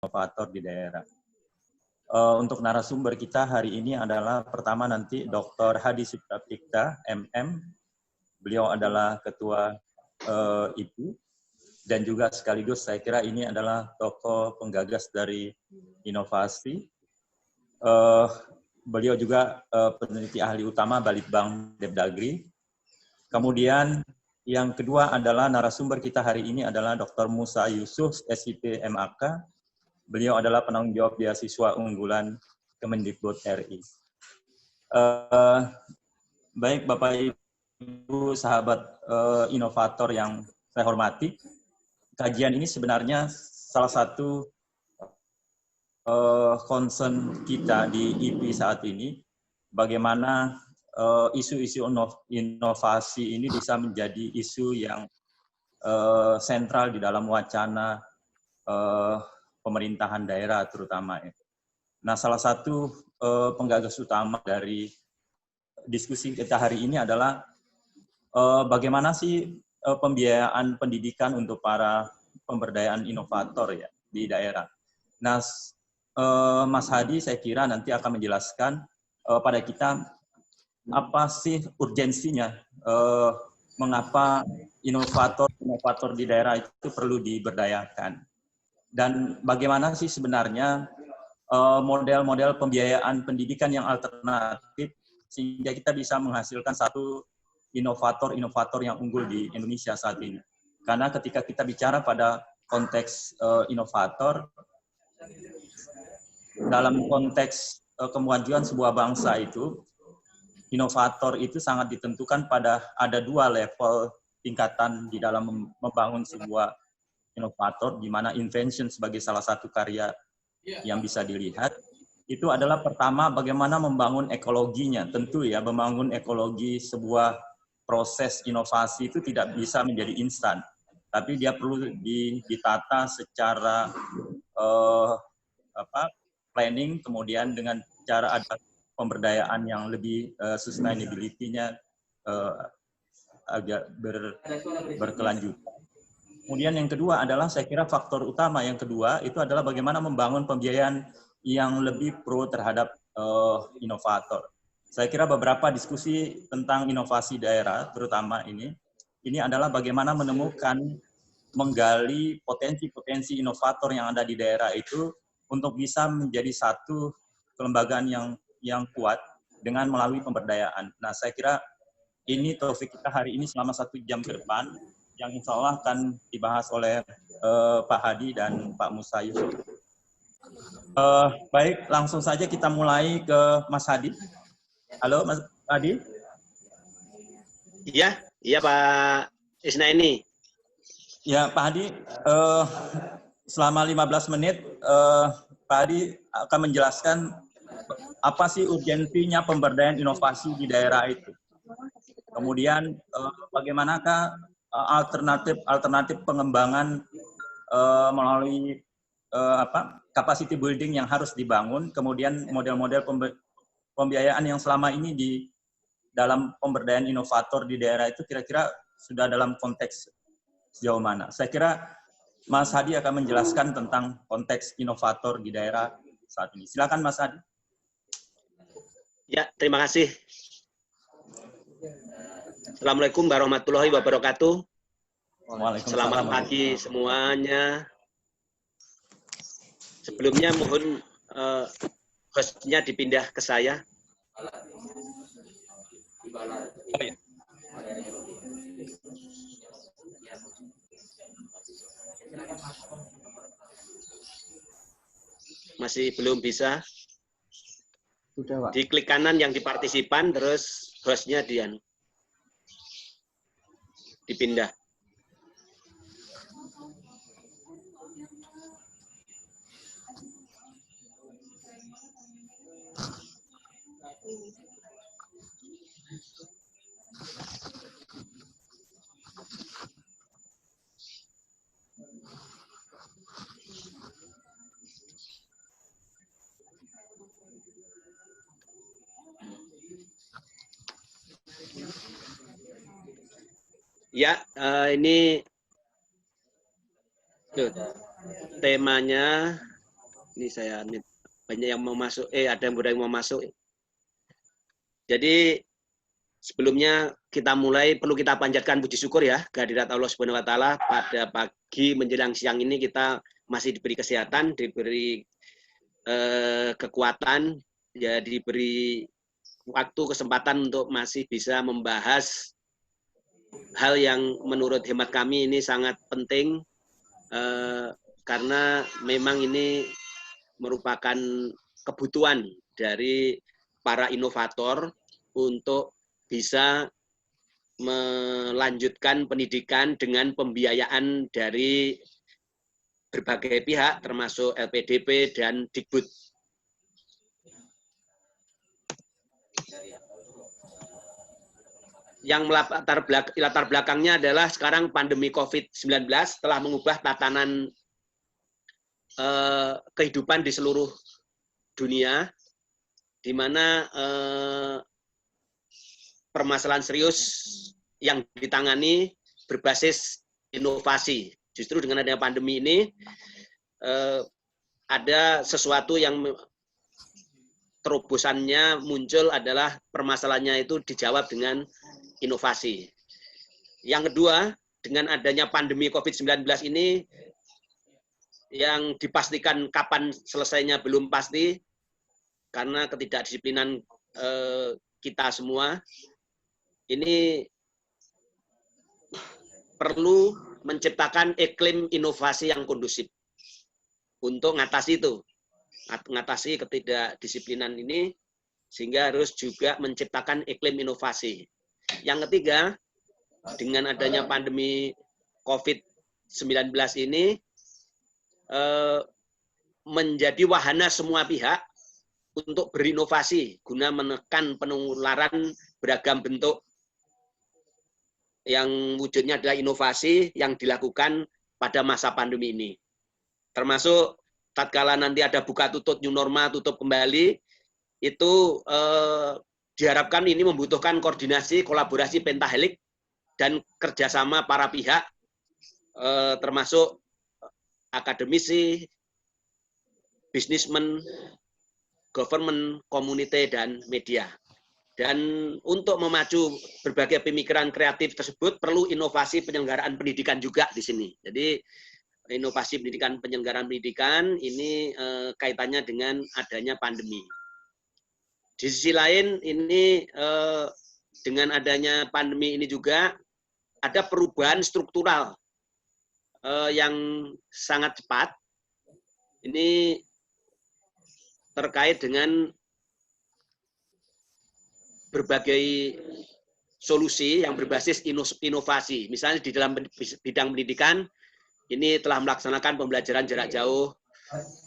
inovator di daerah. Untuk narasumber kita hari ini adalah pertama nanti Dr. Hadi Supraptikta, MM. Beliau adalah Ketua IPI dan juga sekaligus saya kira ini adalah tokoh penggagas dari inovasi. Beliau juga peneliti ahli utama Balitbang Depdagri. Kemudian yang kedua adalah narasumber kita hari ini adalah Dr. Musa Yusuf, SIP MAK. Beliau adalah penanggung jawab beasiswa unggulan Kemendikbud RI. Baik Bapak Ibu sahabat inovator yang saya hormati, kajian ini sebenarnya salah satu concern kita di IPI saat ini, bagaimana isu-isu inovasi ini bisa menjadi isu yang sentral di dalam wacana pemerintahan daerah terutama. Nah, salah satu penggagas utama dari diskusi kita hari ini adalah bagaimana sih pembiayaan pendidikan untuk para pemberdayaan inovator ya di daerah. Nah, Mas Hadi saya kira nanti akan menjelaskan pada kita apa sih urgensinya, mengapa inovator di daerah itu perlu diberdayakan. Dan bagaimana sih sebenarnya model-model pembiayaan pendidikan yang alternatif sehingga kita bisa menghasilkan satu inovator yang unggul di Indonesia saat ini. Karena ketika kita bicara pada konteks inovator, dalam konteks kemajuan sebuah bangsa itu, inovator itu sangat ditentukan pada ada dua level tingkatan di dalam membangun sebuah inovator, di mana invention sebagai salah satu karya yang bisa dilihat, itu adalah pertama bagaimana membangun ekologinya. Tentu ya, membangun ekologi sebuah proses inovasi itu tidak bisa menjadi instan, tapi dia perlu ditata secara planning, kemudian dengan cara ada pemberdayaan yang lebih sustainability-nya agak berkelanjutan. Kemudian yang kedua adalah saya kira faktor utama yang kedua itu adalah bagaimana membangun pembiayaan yang lebih pro terhadap inovator. Saya kira beberapa diskusi tentang inovasi daerah terutama ini adalah bagaimana menemukan, menggali potensi-potensi inovator yang ada di daerah itu untuk bisa menjadi satu kelembagaan yang kuat dengan melalui pemberdayaan. Nah, saya kira ini topik kita hari ini selama 1 jam ke depan, yang insya Allah akan dibahas oleh Pak Hadi dan Pak Musa Yusuf. Baik, langsung saja kita mulai ke Mas Hadi. Halo, Mas Hadi. Iya Pak Isnaini. Ya, Pak Hadi, selama 15 menit, Pak Hadi akan menjelaskan apa sih urgensinya pemberdayaan inovasi di daerah itu. Kemudian, bagaimanakah alternatif pengembangan melalui capacity building yang harus dibangun, kemudian model-model pembiayaan yang selama ini di dalam pemberdayaan inovator di daerah itu kira-kira sudah dalam konteks sejauh mana. Saya kira Mas Hadi akan menjelaskan tentang konteks inovator di daerah saat ini. Silakan Mas Hadi. Ya, terima kasih. Assalamualaikum warahmatullahi wabarakatuh. Selamat pagi semuanya. Sebelumnya mohon hostnya dipindah ke saya. Masih belum bisa. Sudah, Pak. Diklik kanan yang di partisipan, terus hostnya dipindah. Ya, ini temanya Ini saya banyak yang mau masuk. Ada yang mau masuk. Jadi sebelumnya kita mulai perlu kita panjatkan puji syukur ya kehadirat Allah Subhanahu wa taala. Pada pagi menjelang siang ini kita masih diberi kesehatan, diberi kekuatan, ya diberi waktu kesempatan untuk masih bisa membahas hal yang menurut hemat kami ini sangat penting karena memang ini merupakan kebutuhan dari para inovator untuk bisa melanjutkan pendidikan dengan pembiayaan dari berbagai pihak termasuk LPDP dan Dikbud. Yang latar belakangnya adalah sekarang pandemi COVID-19 telah mengubah tatanan kehidupan di seluruh dunia, di mana permasalahan serius yang ditangani berbasis inovasi. Justru dengan adanya pandemi ini ada sesuatu yang terobosannya muncul adalah permasalahannya itu dijawab dengan inovasi. Yang kedua, dengan adanya pandemi COVID-19 ini yang dipastikan kapan selesainya belum pasti karena ketidakdisiplinan kita semua. Ini perlu menciptakan iklim inovasi yang kondusif untuk mengatasi itu, mengatasi ketidakdisiplinan ini, sehingga harus juga menciptakan iklim inovasi. Yang ketiga, dengan adanya pandemi COVID-19 ini menjadi wahana semua pihak untuk berinovasi guna menekan penularan beragam bentuk yang wujudnya adalah inovasi yang dilakukan pada masa pandemi ini. Termasuk tatkala nanti ada buka tutup new normal, tutup kembali, itu diharapkan ini membutuhkan koordinasi, kolaborasi pentahelik dan kerjasama para pihak, termasuk akademisi, bisnismen, government, community, dan media. Dan untuk memacu berbagai pemikiran kreatif tersebut perlu inovasi penyelenggaraan pendidikan juga di sini. Jadi inovasi pendidikan, penyelenggaraan pendidikan ini kaitannya dengan adanya pandemi. Di sisi lain ini dengan adanya pandemi ini juga ada perubahan struktural yang sangat cepat. Ini terkait dengan berbagai solusi yang berbasis inovasi. Misalnya di dalam bidang pendidikan, ini telah melaksanakan pembelajaran jarak jauh,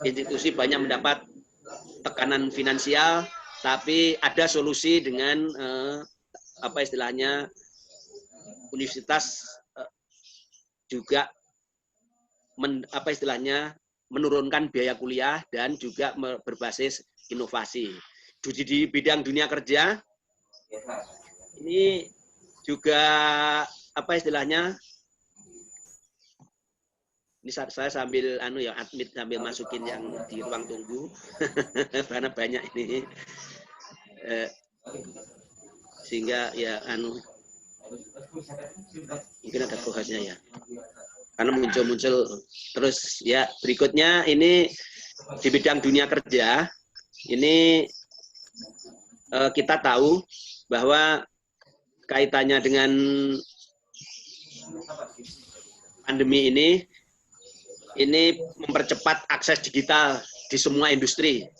institusi banyak mendapat tekanan finansial, tapi ada solusi dengan apa istilahnya, universitas juga menurunkan biaya kuliah dan juga berbasis inovasi. Di bidang dunia kerja, ini juga apa istilahnya? Ini saya sambil admit sambil masukin yang di ruang tunggu karena banyak ini sehingga ya mungkin ada kohasnya ya. Karena muncul terus ya. Berikutnya ini di bidang dunia kerja ini kita tahu bahwa kaitannya dengan pandemi ini mempercepat akses digital di semua industri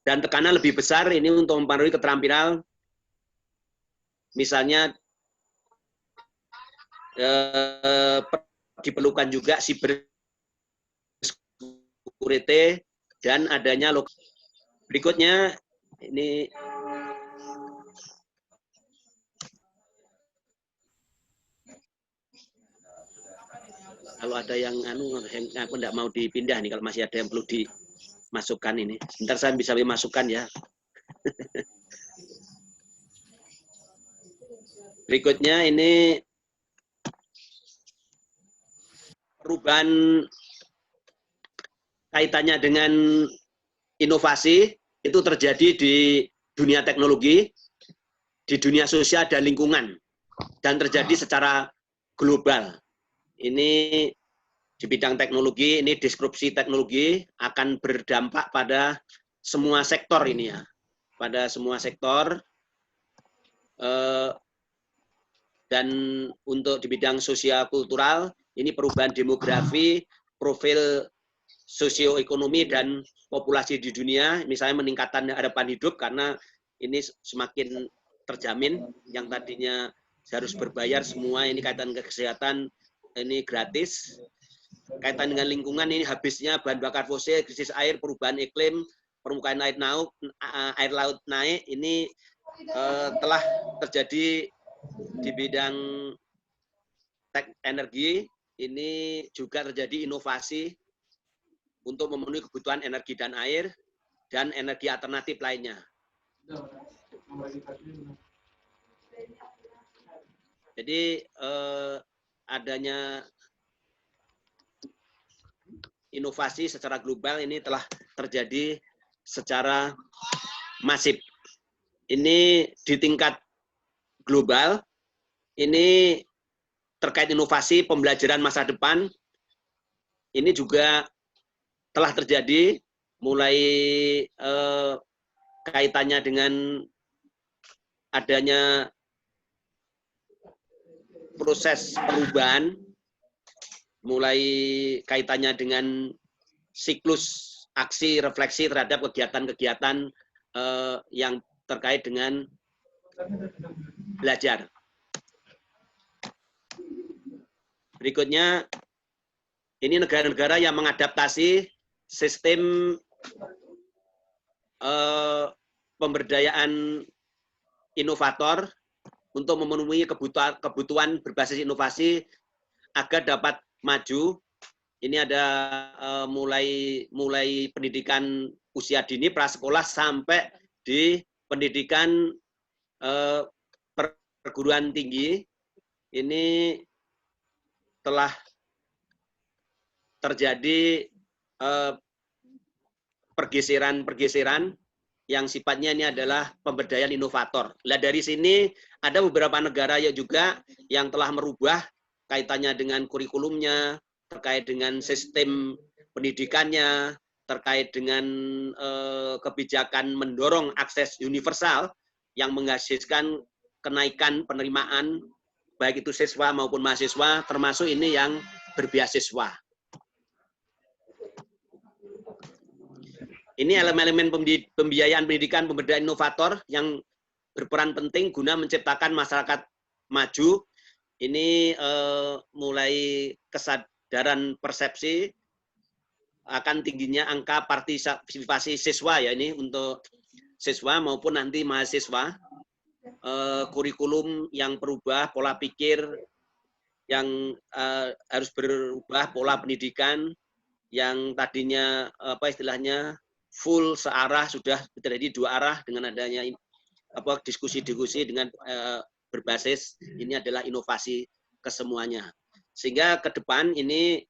dan tekanan lebih besar ini untuk mempengaruhi keterampilan, misalnya diperlukan juga cyber security dan adanya berikutnya ini kalau ada yang aku tidak mau dipindah nih, kalau masih ada yang perlu dimasukkan ini. Sebentar saya bisa masukkan ya. Berikutnya ini perubahan kaitannya dengan inovasi itu terjadi di dunia teknologi, di dunia sosial dan lingkungan, dan terjadi secara global. Ini di bidang teknologi, ini disrupsi teknologi akan berdampak pada semua sektor ini ya, pada semua sektor. Dan untuk di bidang sosial kultural, ini perubahan demografi, profil sosioekonomi dan populasi di dunia, misalnya meningkatkan harapan hidup karena ini semakin terjamin, yang tadinya harus berbayar semua, ini kaitan ke kesehatan, ini gratis. Kaitan dengan lingkungan, ini habisnya bahan bakar fosil, krisis air, perubahan iklim, permukaan air laut naik, ini telah terjadi di bidang energi, ini juga terjadi inovasi untuk memenuhi kebutuhan energi dan air, dan energi alternatif lainnya. Jadi adanya inovasi secara global ini telah terjadi secara masif. Ini di tingkat global, ini terkait inovasi pembelajaran masa depan, ini juga telah terjadi mulai kaitannya dengan adanya proses perubahan, mulai kaitannya dengan siklus aksi refleksi terhadap kegiatan-kegiatan yang terkait dengan belajar. Berikutnya, ini negara-negara yang mengadaptasi sistem pemberdayaan inovator untuk memenuhi kebutuhan berbasis inovasi agar dapat maju. Ini ada mulai pendidikan usia dini prasekolah sampai di pendidikan perguruan tinggi. Ini telah terjadi pergeseran yang sifatnya ini adalah pemberdayaan inovator. Nah, dari sini ada beberapa negara ya juga yang telah merubah kaitannya dengan kurikulumnya, terkait dengan sistem pendidikannya, terkait dengan kebijakan mendorong akses universal yang menghasilkan kenaikan penerimaan baik itu siswa maupun mahasiswa, termasuk ini yang berbeasiswa. Ini elemen-elemen pembiayaan pendidikan pemberdayaan inovator yang berperan penting guna menciptakan masyarakat maju. Ini mulai kesadaran persepsi akan tingginya angka partisipasi siswa ya, ini untuk siswa maupun nanti mahasiswa. Kurikulum yang berubah, pola pikir yang harus berubah, pola pendidikan yang tadinya apa istilahnya full searah sudah terjadi dua arah dengan adanya diskusi-diskusi dengan berbasis ini adalah inovasi kesemuanya. Sehingga ke depan ini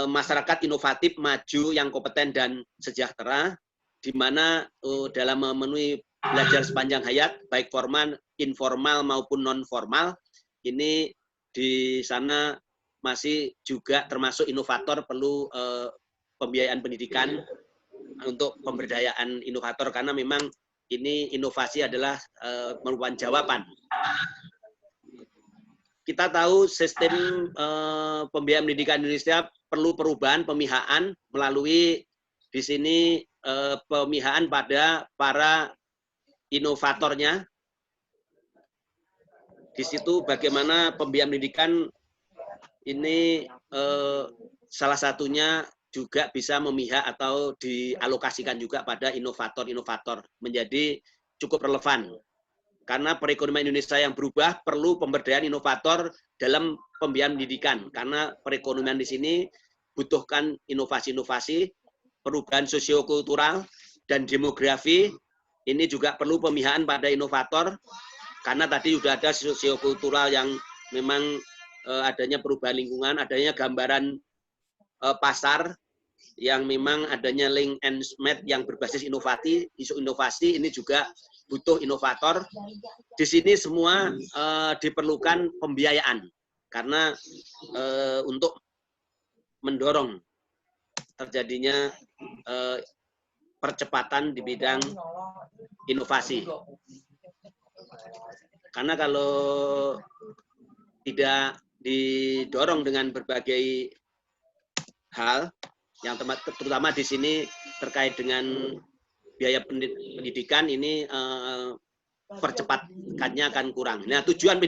masyarakat inovatif maju yang kompeten dan sejahtera, di mana dalam memenuhi belajar sepanjang hayat, baik formal, informal maupun non formal, ini di sana masih juga termasuk inovator perlu pembiayaan pendidikan untuk pemberdayaan inovator, karena memang ini inovasi adalah merupakan jawaban. Kita tahu sistem pembiayaan pendidikan Indonesia perlu perubahan pemihaan melalui di sini pemihaan pada para inovatornya. Di situ bagaimana pembiayaan pendidikan ini salah satunya juga bisa memihak atau dialokasikan juga pada inovator-inovator, menjadi cukup relevan. Karena perekonomian Indonesia yang berubah perlu pemberdayaan inovator dalam pembiayaan pendidikan. Karena perekonomian di sini butuhkan inovasi-inovasi, perubahan sosiokultural dan demografi. Ini juga perlu pemihakan pada inovator, karena tadi sudah ada sosiokultural yang memang adanya perubahan lingkungan, adanya gambaran pasar yang memang adanya link and match yang berbasis inovasi, isu inovasi ini juga butuh inovator. Di sini semua diperlukan pembiayaan karena untuk mendorong terjadinya percepatan di bidang inovasi. Karena kalau tidak didorong dengan berbagai hal, yang terutama di sini terkait dengan biaya pendidikan ini percepatannya akan kurang. Nah, tujuan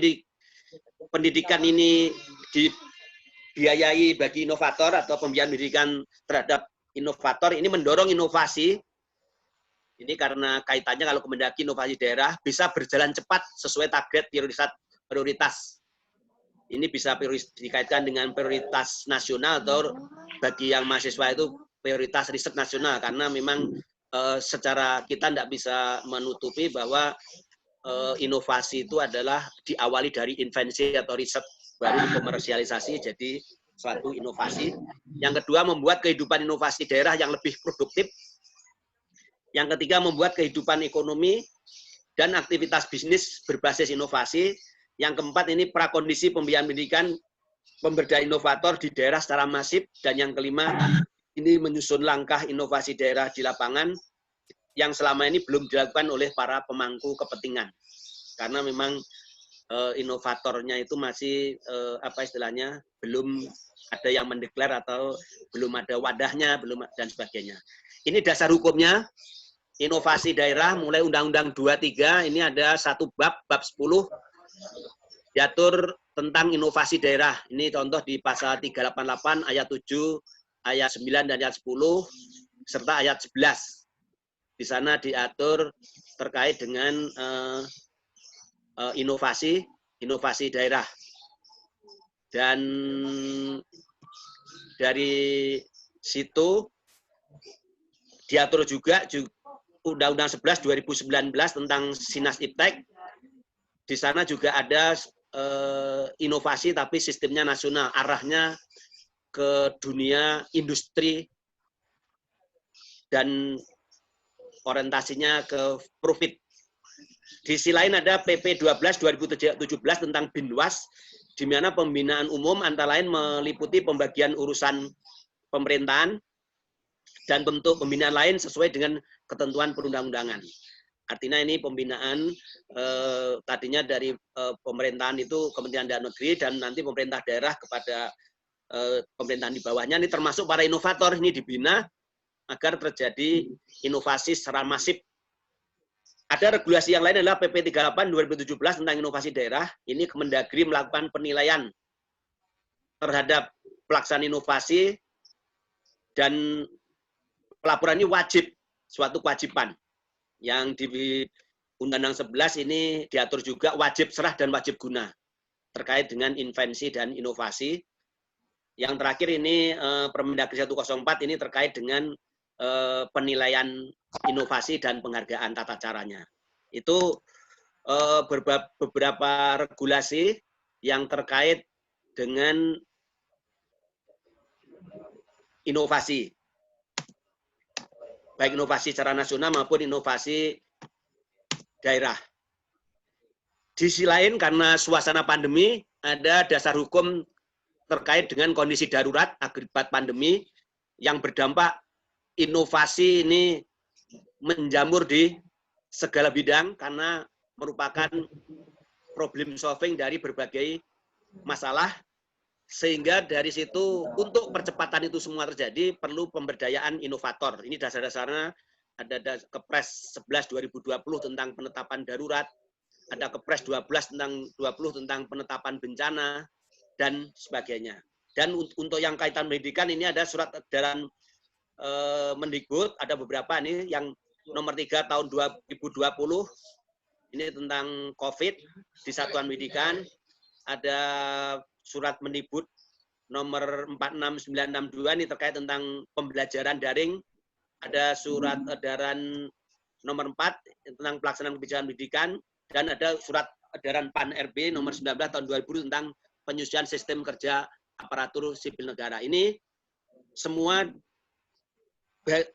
pendidikan ini dibiayai bagi inovator atau pembiayaan pendidikan terhadap inovator ini mendorong inovasi. Ini karena kaitannya kalau Kemendagri inovasi daerah bisa berjalan cepat sesuai target prioritas. Ini bisa dikaitkan dengan prioritas nasional atau bagi yang mahasiswa itu prioritas riset nasional karena memang secara kita tidak bisa menutupi bahwa inovasi itu adalah diawali dari invensi atau riset baru komersialisasi jadi suatu inovasi. Yang kedua membuat kehidupan inovasi daerah yang lebih produktif. Yang ketiga membuat kehidupan ekonomi dan aktivitas bisnis berbasis inovasi. Yang keempat ini prakondisi pembiayaan pendidikan pemberdayaan inovator di daerah secara masif. Dan yang kelima ini menyusun langkah inovasi daerah di lapangan yang selama ini belum dilakukan oleh para pemangku kepentingan. Karena memang inovatornya itu masih apa istilahnya belum ada yang mendeklar atau belum ada wadahnya, belum dan sebagainya. Ini dasar hukumnya. Inovasi daerah mulai Undang-Undang 23 ini ada satu bab 10 diatur tentang inovasi daerah. Ini contoh di pasal 388 ayat 7, ayat 9 dan ayat 10 serta ayat 11. Di sana diatur terkait dengan inovasi daerah. Dan dari situ diatur juga Undang-Undang 11 2019 tentang Sinas Iptek. Di sana juga ada inovasi tapi sistemnya nasional, arahnya ke dunia industri dan orientasinya ke profit. Di sisi lain ada PP 12 2017 tentang Binwas, di mana pembinaan umum antara lain meliputi pembagian urusan pemerintahan dan bentuk pembinaan lain sesuai dengan ketentuan perundang-undangan. Artinya ini pembinaan tadinya dari pemerintahan itu Kementerian Dalam Negeri dan nanti pemerintah daerah kepada pemerintahan di bawahnya. Ini termasuk para inovator ini dibina agar terjadi inovasi secara masif. Ada regulasi yang lain adalah PP 38 2017 tentang inovasi daerah. Ini Kemendagri melakukan penilaian terhadap pelaksanaan inovasi dan pelaporan ini wajib, suatu kewajiban. Yang di Undang-Undang 11 ini diatur juga wajib serah dan wajib guna terkait dengan invensi dan inovasi. Yang terakhir ini Permendagri 104 ini terkait dengan penilaian inovasi dan penghargaan tata caranya. Itu beberapa regulasi yang terkait dengan inovasi. Baik inovasi secara nasional maupun inovasi daerah. Di sisi lain, karena suasana pandemi, ada dasar hukum terkait dengan kondisi darurat akibat pandemi yang berdampak inovasi ini menjamur di segala bidang karena merupakan problem solving dari berbagai masalah. Sehingga dari situ untuk percepatan itu semua terjadi perlu pemberdayaan inovator. Ini dasar-dasarnya ada Kepres 11 2020 tentang penetapan darurat, ada Kepres 12 tentang penetapan bencana dan sebagainya. Dan untuk yang kaitan pendidikan ini ada surat edaran Mendikbud, ada beberapa nih yang nomor 3 tahun 2020 ini tentang COVID di satuan pendidikan, ada surat Mendikbud nomor 46962 ini terkait tentang pembelajaran daring, ada surat edaran nomor 4 tentang pelaksanaan kebijakan pendidikan, dan ada surat edaran PAN RB nomor 19 tahun 2000 tentang penyusunan sistem kerja aparatur sipil negara. Ini semua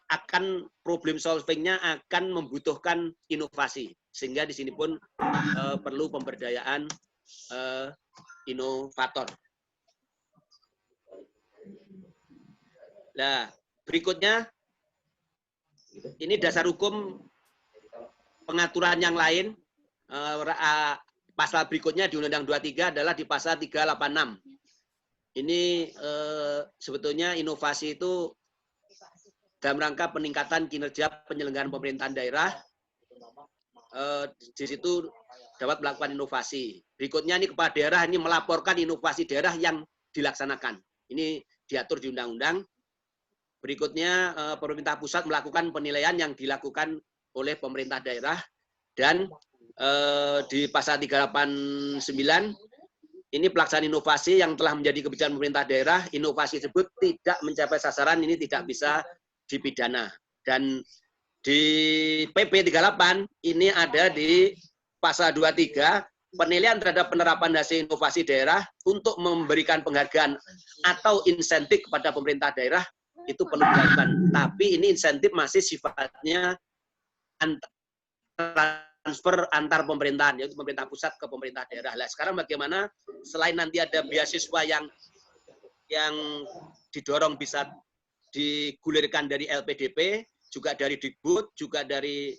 akan problem solvingnya akan membutuhkan inovasi, sehingga di sini pun perlu pemberdayaan inovator. Nah, berikutnya ini dasar hukum pengaturan yang lain. Pasal berikutnya di Undang-Undang 23 adalah di pasal 386. Ini sebetulnya inovasi itu dalam rangka peningkatan kinerja penyelenggaraan pemerintahan daerah. Di situ dapat melakukan inovasi. Berikutnya ini kepala daerah ini melaporkan inovasi daerah yang dilaksanakan. Ini diatur di undang-undang. Berikutnya pemerintah pusat melakukan penilaian yang dilakukan oleh pemerintah daerah, dan di pasal 389 ini pelaksanaan inovasi yang telah menjadi kebijakan pemerintah daerah, inovasi tersebut tidak mencapai sasaran, ini tidak bisa dipidana. Dan di PP 38 ini ada di pasal 23 penilaian terhadap penerapan hasil inovasi daerah untuk memberikan penghargaan atau insentif kepada pemerintah daerah itu perlu dilakukan. Tapi ini insentif masih sifatnya transfer antar pemerintahan, yaitu pemerintah pusat ke pemerintah daerah. Nah, sekarang bagaimana selain nanti ada beasiswa yang didorong bisa digulirkan dari LPDP, juga dari Dikbud, juga dari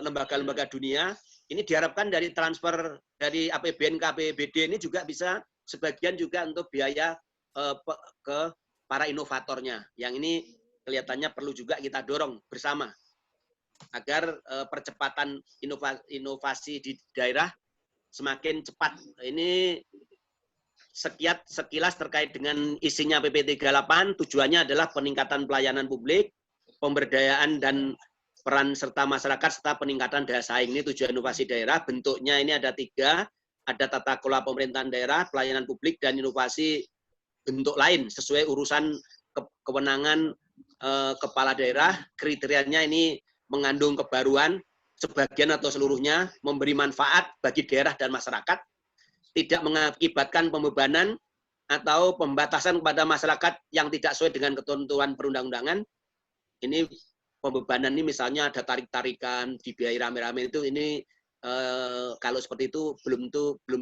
lembaga-lembaga dunia, ini diharapkan dari transfer dari APBN ke APBD ini juga bisa sebagian juga untuk biaya ke para inovatornya. Yang ini kelihatannya perlu juga kita dorong bersama agar percepatan inovasi di daerah semakin cepat. Ini sekilas terkait dengan isinya PP 38, tujuannya adalah peningkatan pelayanan publik, pemberdayaan dan peran serta masyarakat, serta peningkatan daya saing. Ini tujuan inovasi daerah. Bentuknya ini ada 3, ada tata kelola pemerintahan daerah, pelayanan publik, dan inovasi bentuk lain sesuai urusan kewenangan kepala daerah. Kriterianya ini mengandung kebaruan, sebagian atau seluruhnya, memberi manfaat bagi daerah dan masyarakat, tidak mengakibatkan pembebanan atau pembatasan kepada masyarakat yang tidak sesuai dengan ketentuan perundang-undangan. Ini pembebanan ini misalnya ada tarik-tarikan, dibiayai rame-rame itu, ini kalau seperti itu belum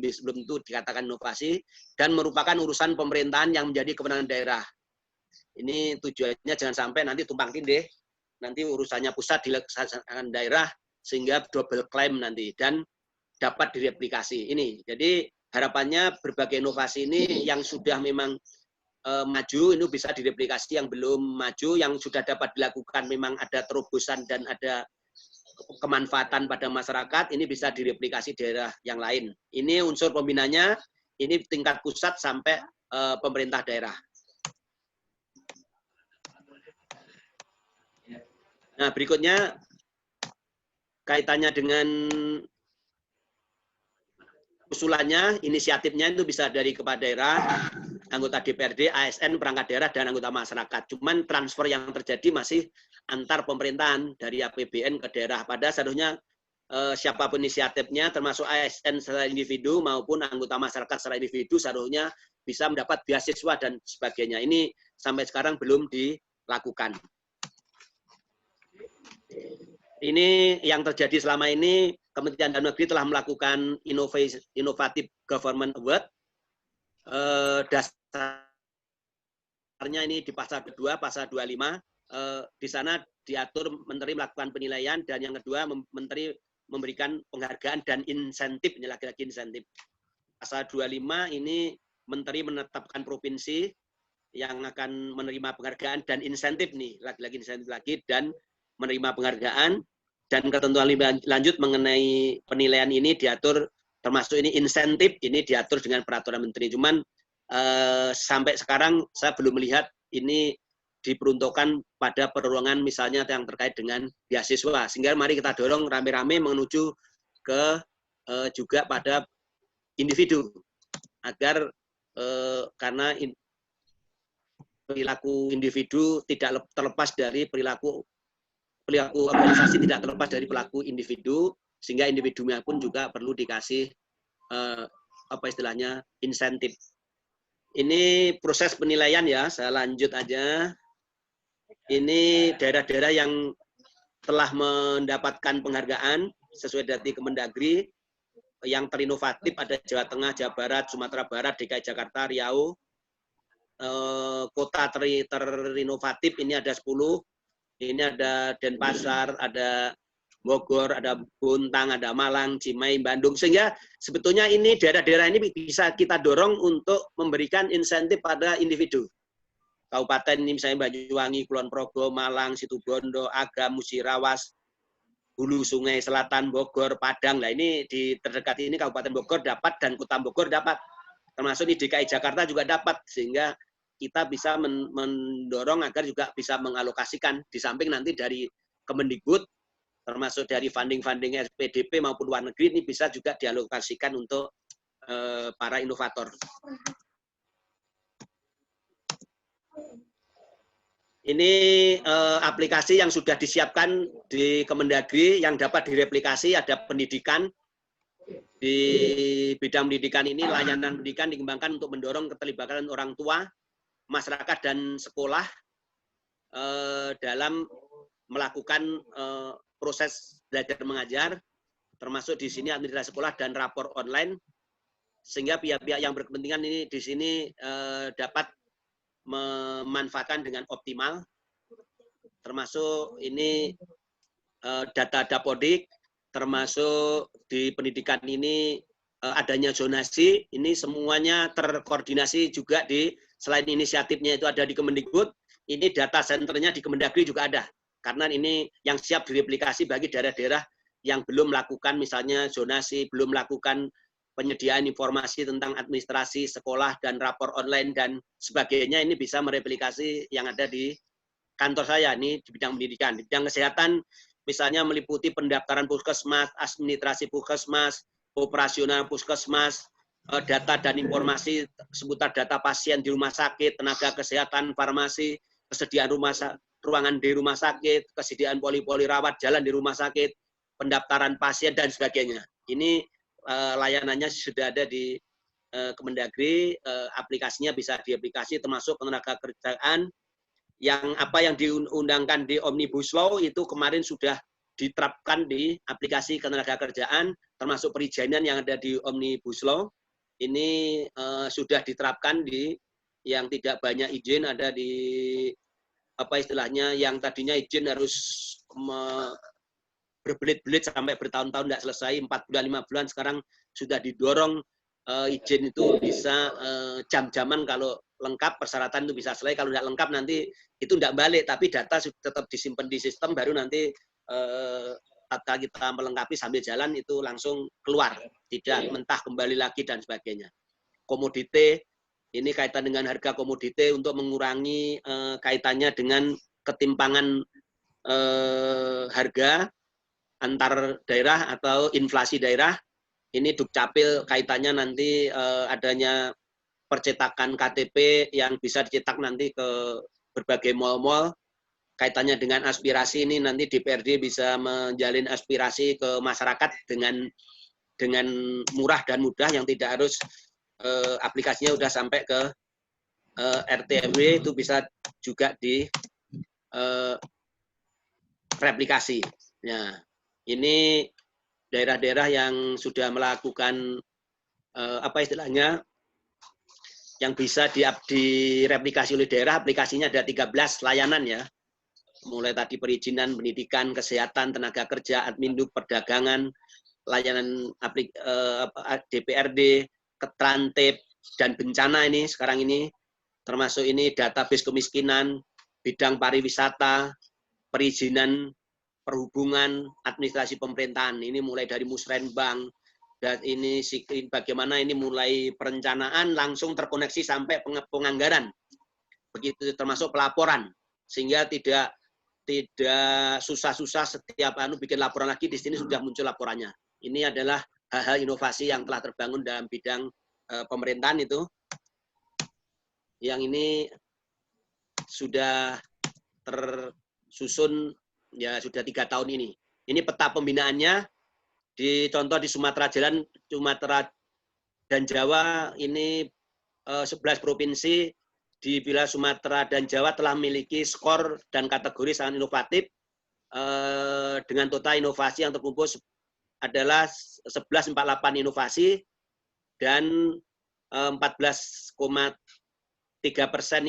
tentu dikatakan inovasi, dan merupakan urusan pemerintahan yang menjadi kewenangan daerah. Ini tujuannya jangan sampai nanti tumpang tindih, nanti urusannya pusat dilaksanakan daerah sehingga double claim nanti dan dapat direplikasi. Ini jadi harapannya berbagai inovasi ini yang sudah memang maju ini bisa direplikasi, yang belum maju, yang sudah dapat dilakukan memang ada terobosan dan ada kemanfaatan pada masyarakat, ini bisa direplikasi daerah yang lain. Ini unsur pembinanya, ini tingkat pusat sampai pemerintah daerah. Nah, berikutnya kaitannya dengan usulannya, inisiatifnya itu bisa dari kepala daerah, anggota DPRD, ASN, perangkat daerah, dan anggota masyarakat. Cuman transfer yang terjadi masih antar pemerintahan dari APBN ke daerah. Pada seharusnya siapapun inisiatifnya, termasuk ASN secara individu maupun anggota masyarakat secara individu, seharusnya bisa mendapat beasiswa dan sebagainya. Ini sampai sekarang belum dilakukan. Ini yang terjadi selama ini. Kementerian Dalam Negeri telah melakukan Innovative Government Award. Dasarnya ini di pasal kedua, pasal 25. Di sana diatur menteri melakukan penilaian, dan yang kedua menteri memberikan penghargaan dan insentif. Ini lagi-lagi insentif. Pasal 25 ini menteri menetapkan provinsi yang akan menerima penghargaan dan insentif nih, lagi-lagi insentif lagi, dan menerima penghargaan. Dan ketentuan lebih lanjut mengenai penilaian ini diatur, termasuk ini insentif, ini diatur dengan peraturan menteri. Cuman sampai sekarang saya belum melihat ini diperuntukkan pada perundangan misalnya yang terkait dengan beasiswa. Sehingga mari kita dorong rame-rame menuju ke juga pada individu, agar karena perilaku individu tidak terlepas dari perilaku organisasi, tidak terlepas dari pelaku individu, sehingga individunya pun juga perlu dikasih apa istilahnya insentif. Ini proses penilaian ya, saya lanjut aja. ini daerah-daerah yang telah mendapatkan penghargaan sesuai dari Kemendagri. Yang terinovatif ada Jawa Tengah, Jawa Barat, Sumatera Barat, DKI Jakarta, Riau. Kota terinovatif ini ada 10. Ini ada Denpasar, ada Bogor, ada Bontang, ada Malang, Cimahi, Bandung. Sehingga sebetulnya ini daerah-daerah ini bisa kita dorong untuk memberikan insentif pada individu. Kabupaten ini misalnya Banyuwangi, Kulon Progo, Malang, Situbondo, Agam, Musirawas, Hulu Sungai Selatan, Bogor, Padang. Nah ini di terdekat ini Kabupaten Bogor dapat dan Kota Bogor dapat. Termasuk di DKI Jakarta juga dapat. Sehingga kita bisa mendorong agar juga bisa mengalokasikan. Di samping nanti dari Kemendikbud, termasuk dari funding-funding SPDP maupun luar negeri, ini bisa juga dialokasikan untuk para inovator. Ini aplikasi yang sudah disiapkan di Kemendagri yang dapat direplikasi. Ada pendidikan di bidang pendidikan ini, layanan pendidikan dikembangkan untuk mendorong keterlibatan orang tua, masyarakat dan sekolah dalam melakukan proses belajar mengajar, termasuk di sini administrasi sekolah dan rapor online, sehingga pihak-pihak yang berkepentingan ini di sini dapat memanfaatkan dengan optimal, termasuk ini data Dapodik, termasuk di pendidikan ini adanya zonasi, ini semuanya terkoordinasi juga di, selain inisiatifnya itu ada di Kemendikbud, ini data centernya di Kemendagri juga ada, karena ini yang siap direplikasi bagi daerah-daerah yang belum melakukan misalnya zonasi, belum melakukan penyediaan informasi tentang administrasi sekolah dan rapor online dan sebagainya. Ini bisa mereplikasi yang ada di kantor saya ini di bidang pendidikan. Di bidang kesehatan misalnya meliputi pendaftaran puskesmas, administrasi puskesmas, operasional puskesmas, data dan informasi seputar data pasien di rumah sakit, tenaga kesehatan, farmasi, kesediaan ruangan di rumah sakit, kesediaan poli-poli rawat jalan di rumah sakit, pendaftaran pasien dan sebagainya. Ini layanannya sudah ada di Kemendagri, aplikasinya bisa diaplikasi termasuk tenaga kerjaan yang apa yang diundangkan di Omnibus Law itu kemarin sudah diterapkan di aplikasi ketenaga kerjaan, termasuk perizinan yang ada di Omnibus Law ini sudah diterapkan di yang tidak banyak izin, ada di apa istilahnya yang tadinya izin harus berbelit-belit sampai bertahun-tahun tidak selesai, 4 bulan, 5 bulan, sekarang sudah didorong izin itu bisa jam-jaman, kalau lengkap persyaratan itu bisa selesai, kalau tidak lengkap nanti itu tidak balik, tapi data tetap disimpan di sistem, baru nanti tatkala kita melengkapi sambil jalan itu langsung keluar, tidak mentah kembali lagi dan sebagainya. Komoditi, ini kaitan dengan harga komoditi untuk mengurangi kaitannya dengan ketimpangan harga antar daerah atau inflasi daerah. Ini Dukcapil kaitannya nanti adanya percetakan KTP yang bisa dicetak nanti ke berbagai mal-mal. Kaitannya dengan aspirasi ini nanti DPRD bisa menjalin aspirasi ke masyarakat dengan murah dan mudah, yang tidak harus aplikasinya udah sampai ke RT RW, itu bisa juga di replikasi. Nah, ini daerah-daerah yang sudah melakukan apa istilahnya yang bisa direplikasi oleh daerah. Aplikasinya ada 13 layanan ya, mulai tadi perizinan, pendidikan, kesehatan, tenaga kerja, adminduk, perdagangan, layanan DPRD, ketrantip, dan bencana ini sekarang ini, termasuk ini database kemiskinan, bidang pariwisata, perizinan, perhubungan, administrasi pemerintahan. Ini mulai dari musrenbang, dan ini bagaimana ini mulai perencanaan langsung terkoneksi sampai penganggaran. Begitu termasuk pelaporan, sehingga tidak susah-susah setiap bikin laporan lagi, di sini sudah muncul laporannya. Ini adalah hal-hal inovasi yang telah terbangun dalam bidang pemerintahan itu. Yang ini sudah tersusun ya sudah 3 tahun ini. Ini peta pembinaannya, contoh di Sumatera dan Jawa ini 11 provinsi di wilayah Sumatera dan Jawa telah memiliki skor dan kategori sangat inovatif dengan total inovasi yang terkumpul adalah 11,48 inovasi dan 14,3%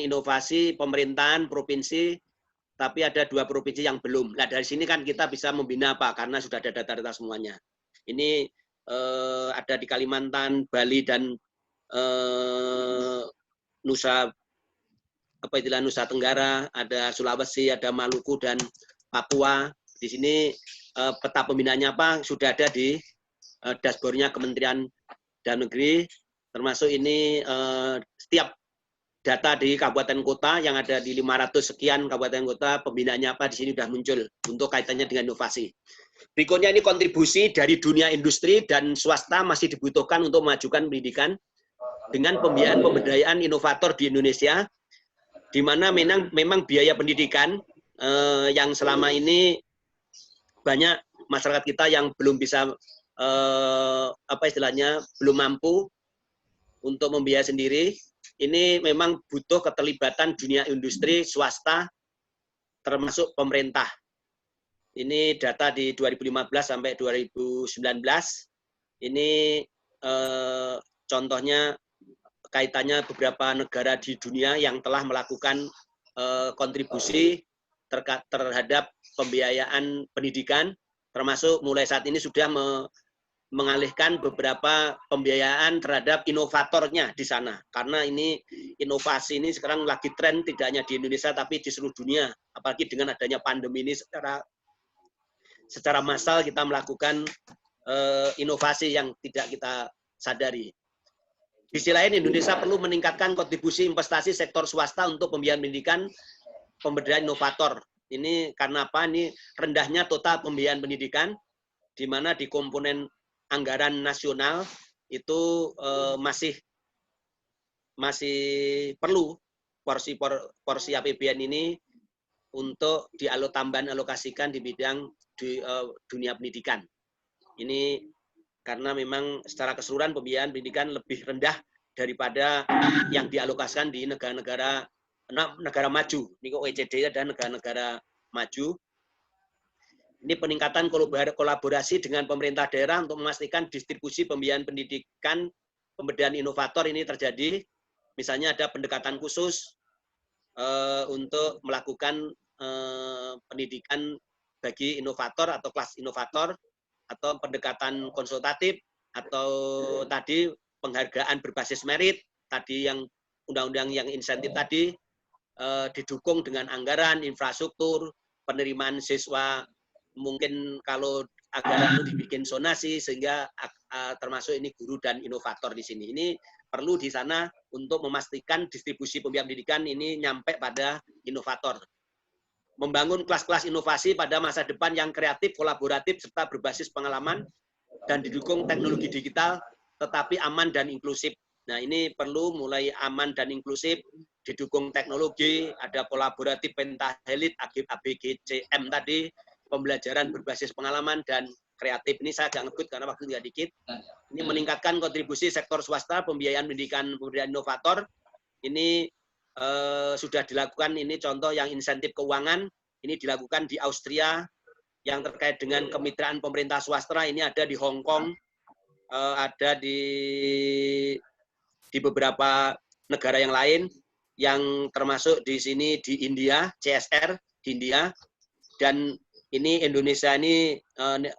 inovasi pemerintahan provinsi, tapi ada 2 provinsi yang belum. Nah, dari sini kan kita bisa membina apa? Karena sudah ada data-data semuanya. Ini ada di Kalimantan, Bali, dan Nusa Tenggara, ada Sulawesi, ada Maluku, dan Papua. Di sini peta pembinaannya apa? Sudah ada di dashboardnya Kementerian Dalam Negeri, termasuk ini setiap data di kabupaten kota yang ada di 500 sekian kabupaten kota, pembinaannya apa di sini sudah muncul untuk kaitannya dengan inovasi. Berikutnya ini kontribusi dari dunia industri dan swasta masih dibutuhkan untuk memajukan pendidikan dengan pembiayaan pemberdayaan inovator di Indonesia, di mana memang biaya pendidikan yang selama ini banyak masyarakat kita yang belum bisa belum mampu untuk membiayai sendiri. Ini memang butuh keterlibatan dunia industri, swasta, termasuk pemerintah. Ini data di 2015 sampai 2019. Ini contohnya kaitannya beberapa negara di dunia yang telah melakukan kontribusi terhadap pembiayaan pendidikan, termasuk mulai saat ini sudah mengalihkan beberapa pembiayaan terhadap inovatornya di sana. Karena ini inovasi ini sekarang lagi tren tidak hanya di Indonesia tapi di seluruh dunia. Apalagi dengan adanya pandemi ini secara massal kita melakukan inovasi yang tidak kita sadari. Di sisi lain Indonesia perlu meningkatkan kontribusi investasi sektor swasta untuk pembiayaan pendidikan, pemberdayaan inovator. Ini karena apa? Ini rendahnya total pembiayaan pendidikan, di mana di komponen anggaran nasional itu masih perlu porsi APBN ini untuk tambahan alokasikan di bidang dunia pendidikan. Ini karena memang secara keseluruhan pembiayaan pendidikan lebih rendah daripada yang dialokasikan di negara-negara maju. Ini OECD dan negara-negara maju. Ini peningkatan kolaborasi dengan pemerintah daerah untuk memastikan distribusi pembiayaan pendidikan pemberdayaan inovator ini terjadi. Misalnya ada pendekatan khusus untuk melakukan pendidikan bagi inovator atau kelas inovator, atau pendekatan konsultatif, atau tadi penghargaan berbasis merit, tadi yang undang-undang yang insentif tadi didukung dengan anggaran, infrastruktur, penerimaan siswa. Mungkin kalau anggaran itu dibikin zonasi sehingga termasuk ini guru dan inovator di sini. Ini perlu di sana untuk memastikan distribusi pembiayaan pendidikan ini nyampe pada inovator. Membangun kelas-kelas inovasi pada masa depan yang kreatif, kolaboratif, serta berbasis pengalaman dan didukung teknologi digital tetapi aman dan inklusif. Nah, ini perlu mulai aman dan inklusif, didukung teknologi, ada kolaboratif pentahelit, ABGCM tadi, pembelajaran berbasis pengalaman dan kreatif. Ini saya agak ngebut karena waktu tidak dikit. Ini meningkatkan kontribusi sektor swasta, pembiayaan pendidikan, pemberdayaan inovator. Ini sudah dilakukan, ini contoh yang insentif keuangan, ini dilakukan di Austria, yang terkait dengan kemitraan pemerintah swasta, ini ada di Hong Kong, ada di beberapa negara yang lain, yang termasuk di sini di India, CSR di India, dan ini Indonesia ini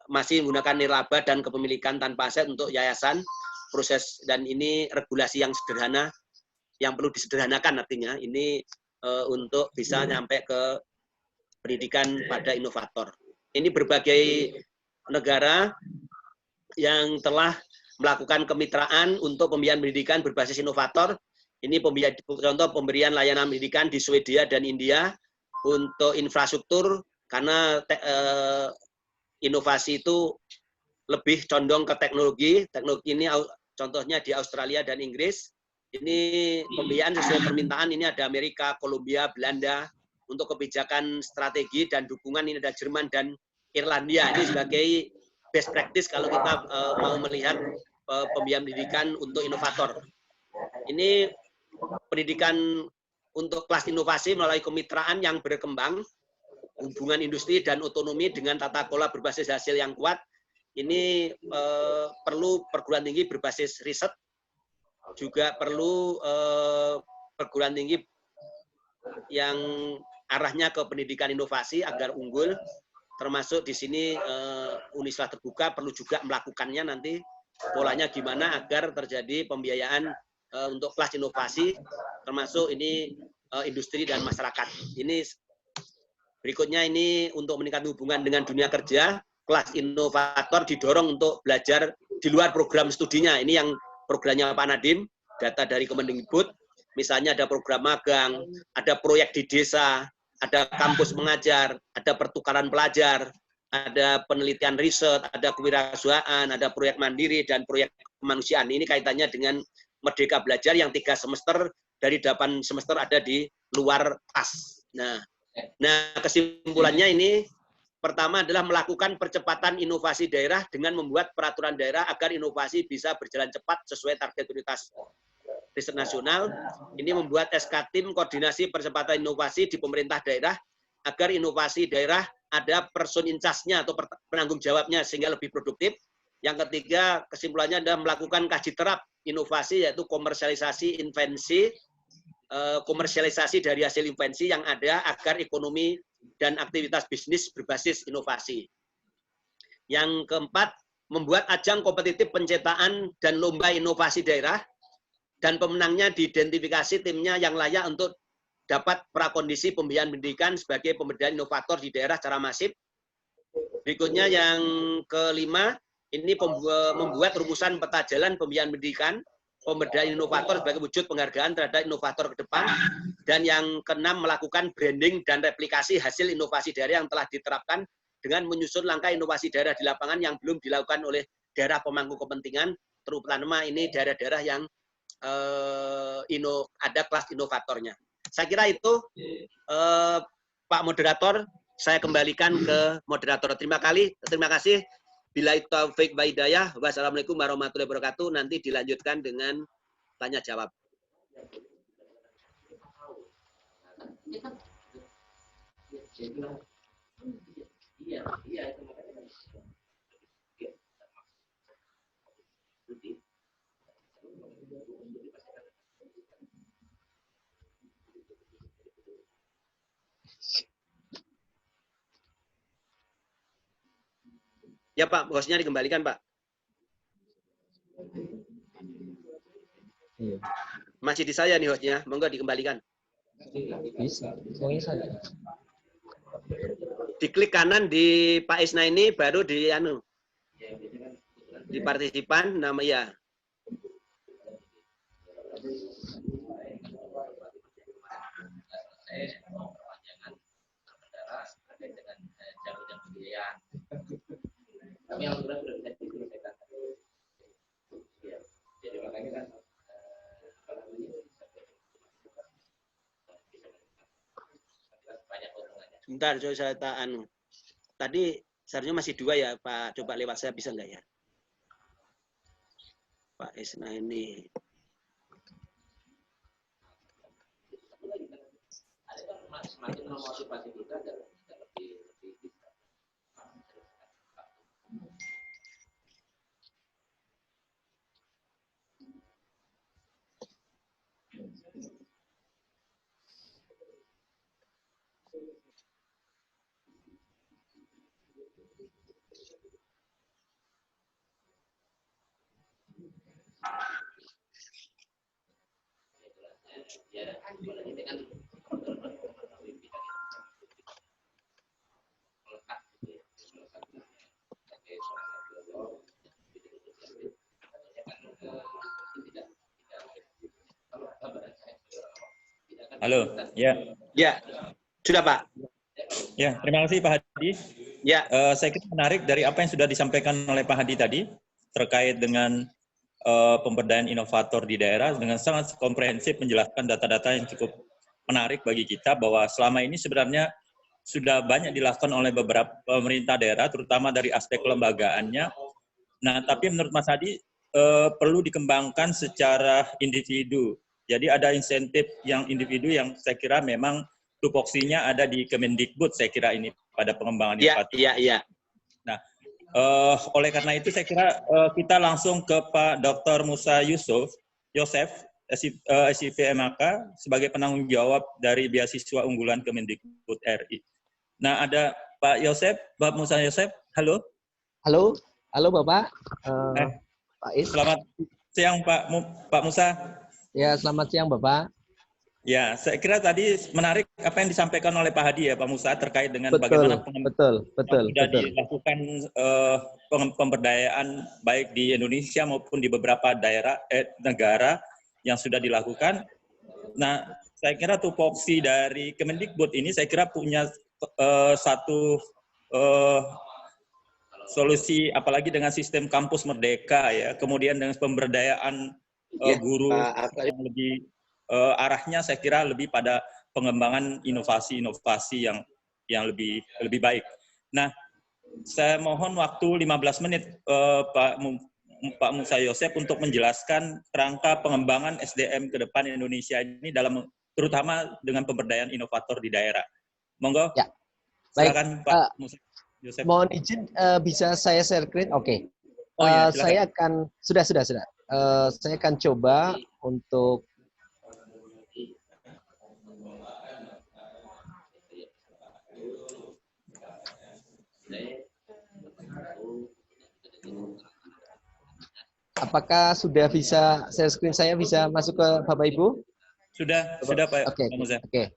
masih menggunakan nirlaba dan kepemilikan tanpa aset untuk yayasan, proses, dan ini regulasi yang sederhana, yang perlu disederhanakan artinya, ini untuk bisa nyampe ke pendidikan pada inovator. Ini berbagai negara yang telah melakukan kemitraan untuk pembiayaan pendidikan berbasis inovator. Ini contoh pemberian layanan pendidikan di Swedia dan India untuk infrastruktur, karena inovasi itu lebih condong ke teknologi. Teknologi ini contohnya di Australia dan Inggris. Ini pembiayaan sesuai permintaan, ini ada Amerika, Kolombia, Belanda. Untuk kebijakan strategi dan dukungan ini ada Jerman dan Irlandia. Ini sebagai best practice kalau kita mau melihat pembiayaan pendidikan untuk inovator. Ini pendidikan untuk kelas inovasi melalui kemitraan yang berkembang, hubungan industri dan otonomi dengan tata kelola berbasis hasil yang kuat. Ini perlu perguruan tinggi berbasis riset, juga perlu perguruan tinggi yang arahnya ke pendidikan inovasi agar unggul, termasuk di sini Uniswa terbuka perlu juga melakukannya nanti polanya gimana agar terjadi pembiayaan untuk kelas inovasi, termasuk ini industri dan masyarakat. Ini berikutnya ini untuk meningkatkan hubungan dengan dunia kerja, kelas inovator didorong untuk belajar di luar program studinya. Ini yang programnya Pak Nadiem, data dari Kemendikbud, misalnya ada program magang, ada proyek di desa, ada kampus mengajar, ada pertukaran pelajar, ada penelitian riset, ada kewirausahaan, ada proyek mandiri, dan proyek kemanusiaan. Ini kaitannya dengan Merdeka Belajar yang 3 semester dari 8 semester ada di luar kelas. Nah, kesimpulannya ini pertama adalah melakukan percepatan inovasi daerah dengan membuat peraturan daerah agar inovasi bisa berjalan cepat sesuai target prioritas riset nasional. Ini membuat SK Tim Koordinasi Percepatan Inovasi di pemerintah daerah agar inovasi daerah ada person in charge-nya atau penanggung jawabnya sehingga lebih produktif. Yang ketiga, kesimpulannya adalah melakukan kaji terap inovasi yaitu komersialisasi invensi, komersialisasi dari hasil invensi yang ada agar ekonomi dan aktivitas bisnis berbasis inovasi. Yang keempat, membuat ajang kompetitif penciptaan dan lomba inovasi daerah, dan pemenangnya diidentifikasi timnya yang layak untuk dapat prakondisi pembiayaan pendidikan sebagai pemberdayaan inovator di daerah secara masif. Berikutnya yang kelima, ini membuat rumusan peta jalan pembiayaan pendidikan, pemberdayaan inovator sebagai wujud penghargaan terhadap inovator ke depan. Dan yang keenam, melakukan branding dan replikasi hasil inovasi daerah yang telah diterapkan dengan menyusun langkah inovasi daerah di lapangan yang belum dilakukan oleh daerah pemangku kepentingan, terutama ini daerah-daerah yang ada kelas inovatornya. Saya kira itu, Pak Moderator, saya kembalikan ke moderator. Terima kasih. Billahi taufiq wa hidayah. Wassalamualaikum warahmatullahi wabarakatuh. Nanti dilanjutkan dengan tanya jawab. Ya Pak, hostnya dikembalikan Pak. Iya. Masih di saya nih hostnya, monggo dikembalikan. Bisa. Semuanya saja. Diklik kanan di Pak Isna ini, baru di di partisipan, nama ya. Kami yang sudah bisa diselesaikan. Jadi makanya kan Sebentar, saya tadi seharusnya masih 2 ya Pak, coba lewat saya bisa nggak ya? Pak Isna ini. semakin memotivasi kita dan lebih bisa. Ya, ini dengan Halo, ya. Ya, sudah Pak. Ya, terima kasih Pak Hadi. Ya. Saya kira menarik dari apa yang sudah disampaikan oleh Pak Hadi tadi terkait dengan pemberdayaan inovator di daerah dengan sangat komprehensif menjelaskan data-data yang cukup menarik bagi kita bahwa selama ini sebenarnya sudah banyak dilakukan oleh beberapa pemerintah daerah, terutama dari aspek kelembagaannya. Nah, tapi menurut Mas Hadi perlu dikembangkan secara individu. Jadi ada insentif yang individu yang saya kira memang tupoksinya ada di Kemendikbud, saya kira ini pada pengembangan Iya, infrastruktur. iya, iya. Nah, oleh karena itu saya kira kita langsung ke Pak Dr. Musa Yosef, SIP MAK, sebagai penanggung jawab dari beasiswa unggulan Kemendikbud RI. Nah, ada Pak Yosef, Pak Musa Yosef, halo. Halo, halo Bapak. Pak Is. Selamat siang Pak Musa. Ya, selamat siang Bapak. Ya, saya kira tadi menarik apa yang disampaikan oleh Pak Hadi ya, Pak Musa, terkait dengan bagaimana betul. sudah dilakukan pemberdayaan baik di Indonesia maupun di beberapa negara yang sudah dilakukan. Nah, saya kira tupoksi dari Kemendikbud ini saya kira punya satu solusi, apalagi dengan sistem kampus merdeka ya, kemudian dengan pemberdayaan guru yang lebih arahnya saya kira lebih pada pengembangan inovasi-inovasi yang lebih baik. Nah, saya mohon waktu 15 menit Pak Musa Yosef untuk menjelaskan kerangka pengembangan SDM ke depan Indonesia ini terutama dengan pemberdayaan inovator di daerah. Monggo. Ya. Silakan Pak Musa Yosef. Mohon izin bisa saya share screen? Oke. Oh ya, saya akan sudah. Saya akan coba untuk apakah sudah bisa share screen saya bisa masuk ke Bapak Ibu? Sudah Pak Musa. Oke.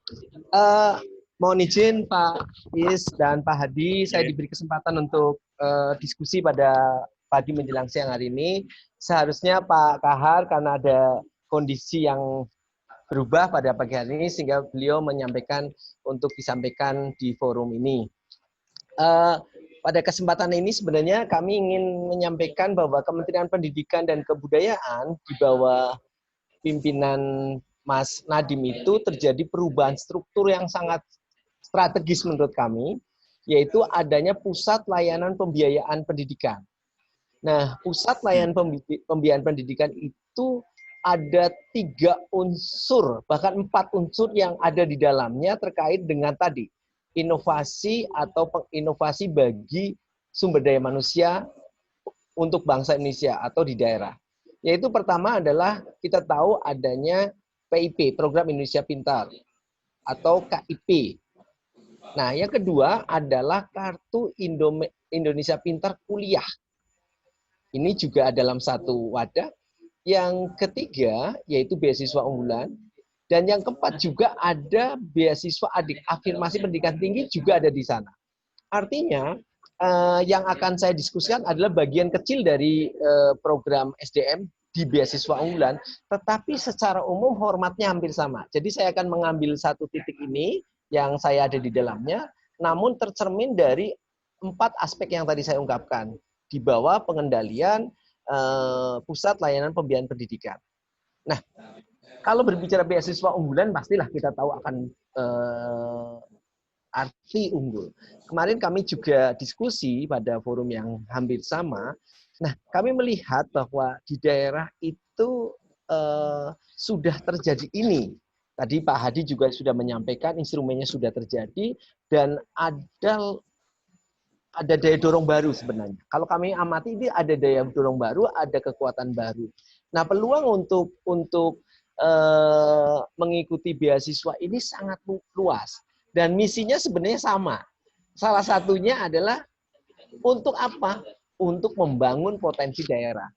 Mohon izin Pak Is dan Pak Hadi, saya diberi kesempatan untuk diskusi pada pagi menjelang siang hari ini. Seharusnya Pak Kahar karena ada kondisi yang berubah pada pagi hari ini sehingga beliau menyampaikan untuk disampaikan di forum ini. Pada kesempatan ini sebenarnya kami ingin menyampaikan bahwa Kementerian Pendidikan dan Kebudayaan di bawah pimpinan Mas Nadiem itu terjadi perubahan struktur yang sangat strategis menurut kami, yaitu adanya Pusat Layanan Pembiayaan Pendidikan. Nah, Pusat Layanan Pembiayaan Pendidikan itu ada 3 unsur, bahkan 4 unsur yang ada di dalamnya terkait dengan tadi, inovasi atau penginovasi bagi sumber daya manusia untuk bangsa Indonesia atau di daerah. Yaitu pertama adalah kita tahu adanya PIP, Program Indonesia Pintar, atau KIP. Nah, yang kedua adalah Kartu Indonesia Pintar Kuliah. Ini juga dalam satu wadah. Yang ketiga, yaitu beasiswa unggulan. Dan yang keempat juga ada beasiswa adik, afirmasi pendidikan tinggi juga ada di sana. Artinya, yang akan saya diskusikan adalah bagian kecil dari program SDM di beasiswa unggulan, tetapi secara umum formatnya hampir sama. Jadi saya akan mengambil satu titik ini yang saya ada di dalamnya, namun tercermin dari 4 aspek yang tadi saya ungkapkan di bawah pengendalian Pusat Layanan Pembiayaan Pendidikan. Nah, kalau berbicara beasiswa unggulan, pastilah kita tahu akan arti unggul. Kemarin kami juga diskusi pada forum yang hampir sama. Nah, kami melihat bahwa di daerah itu sudah terjadi ini. Tadi Pak Hadi juga sudah menyampaikan instrumennya sudah terjadi dan ada daya dorong baru sebenarnya. Kalau kami amati ini ada daya dorong baru, ada kekuatan baru. Nah, peluang untuk mengikuti beasiswa ini sangat luas dan misinya sebenarnya sama. Salah satunya adalah untuk apa? Untuk membangun potensi daerah.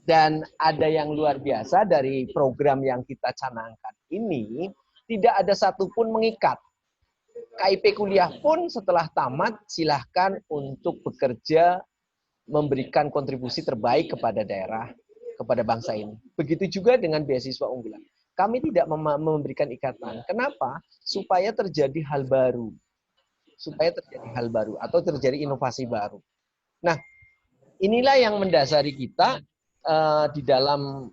Dan ada yang luar biasa dari program yang kita canangkan ini, tidak ada satupun mengikat. KIP kuliah pun setelah tamat silahkan untuk bekerja memberikan kontribusi terbaik kepada daerah, kepada bangsa ini. Begitu juga dengan beasiswa unggulan. Kami tidak memberikan ikatan. Kenapa? Supaya terjadi hal baru. Supaya terjadi hal baru atau terjadi inovasi baru. Nah, inilah yang mendasari kita di dalam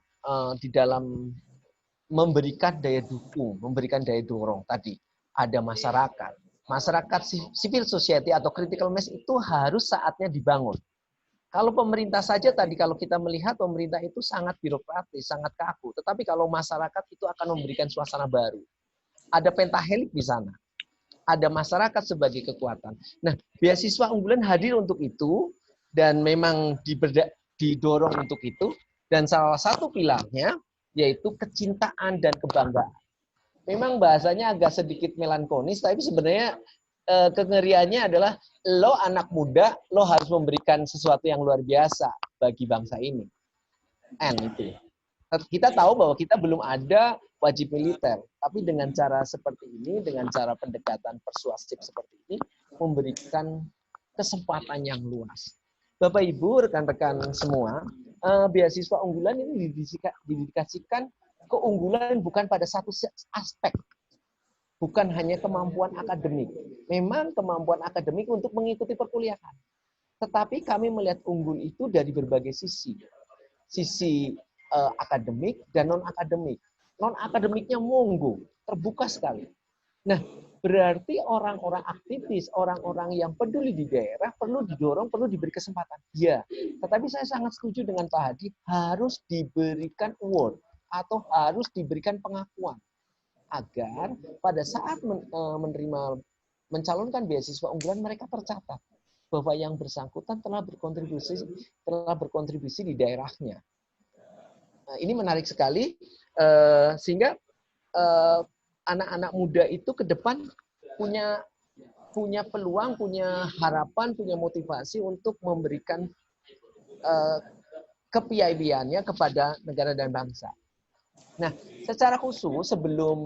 memberikan daya dukung, memberikan daya dorong tadi. Ada masyarakat civil society atau critical mass itu harus saatnya dibangun. Kalau pemerintah saja tadi, kalau kita melihat pemerintah itu sangat birokratis, sangat kaku. Tetapi kalau masyarakat itu akan memberikan suasana baru. Ada pentahelik di sana. Ada masyarakat sebagai kekuatan. Nah, beasiswa unggulan hadir untuk itu, dan memang didorong untuk itu. Dan salah satu pilarnya, yaitu kecintaan dan kebanggaan. Memang bahasanya agak sedikit melankolis, tapi sebenarnya kengeriannya adalah lo anak muda, lo harus memberikan sesuatu yang luar biasa bagi bangsa ini. Itu. Kita tahu bahwa kita belum ada wajib militer, tapi dengan cara seperti ini, dengan cara pendekatan persuasif seperti ini, memberikan kesempatan yang luas. Bapak Ibu, rekan-rekan semua, beasiswa unggulan ini didedikasikan keunggulan bukan pada satu aspek. Bukan hanya kemampuan akademik. Memang kemampuan akademik untuk mengikuti perkuliahan. Tetapi kami melihat unggul itu dari berbagai sisi. Sisi akademik dan non-akademik. Non-akademiknya monggo, terbuka sekali. Nah, berarti orang-orang aktivis, orang-orang yang peduli di daerah perlu didorong, perlu diberi kesempatan. Ya, tetapi saya sangat setuju dengan Pak Hadi, harus diberikan award atau harus diberikan pengakuan agar pada saat mencalonkan beasiswa unggulan mereka tercatat bahwa yang bersangkutan telah berkontribusi di daerahnya. Nah, ini menarik sekali sehingga anak-anak muda itu ke depan punya peluang, punya harapan, punya motivasi untuk memberikan kepiawaiannya kepada negara dan bangsa. Nah, secara khusus sebelum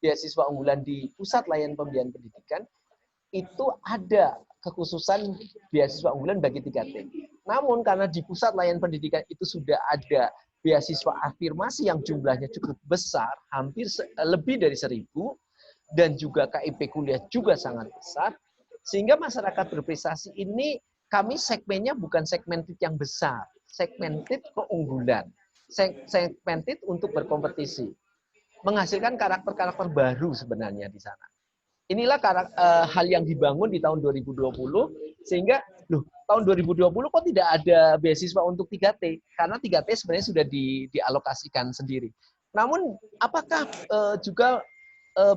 beasiswa unggulan di Pusat Layanan Pembiayaan Pendidikan, itu ada kekhususan beasiswa unggulan bagi 3T. Namun karena di Pusat Layanan Pendidikan itu sudah ada beasiswa afirmasi yang jumlahnya cukup besar, hampir lebih dari 1.000, dan juga KIP kuliah juga sangat besar, sehingga masyarakat berprestasi ini kami segmennya bukan segmented yang besar, segmented keunggulan. Segmented untuk berkompetisi, menghasilkan karakter-karakter baru sebenarnya di sana. Inilah hal yang dibangun di tahun 2020, sehingga tahun 2020 kok tidak ada beasiswa untuk 3T, karena 3T sebenarnya sudah dialokasikan sendiri. Namun, apakah juga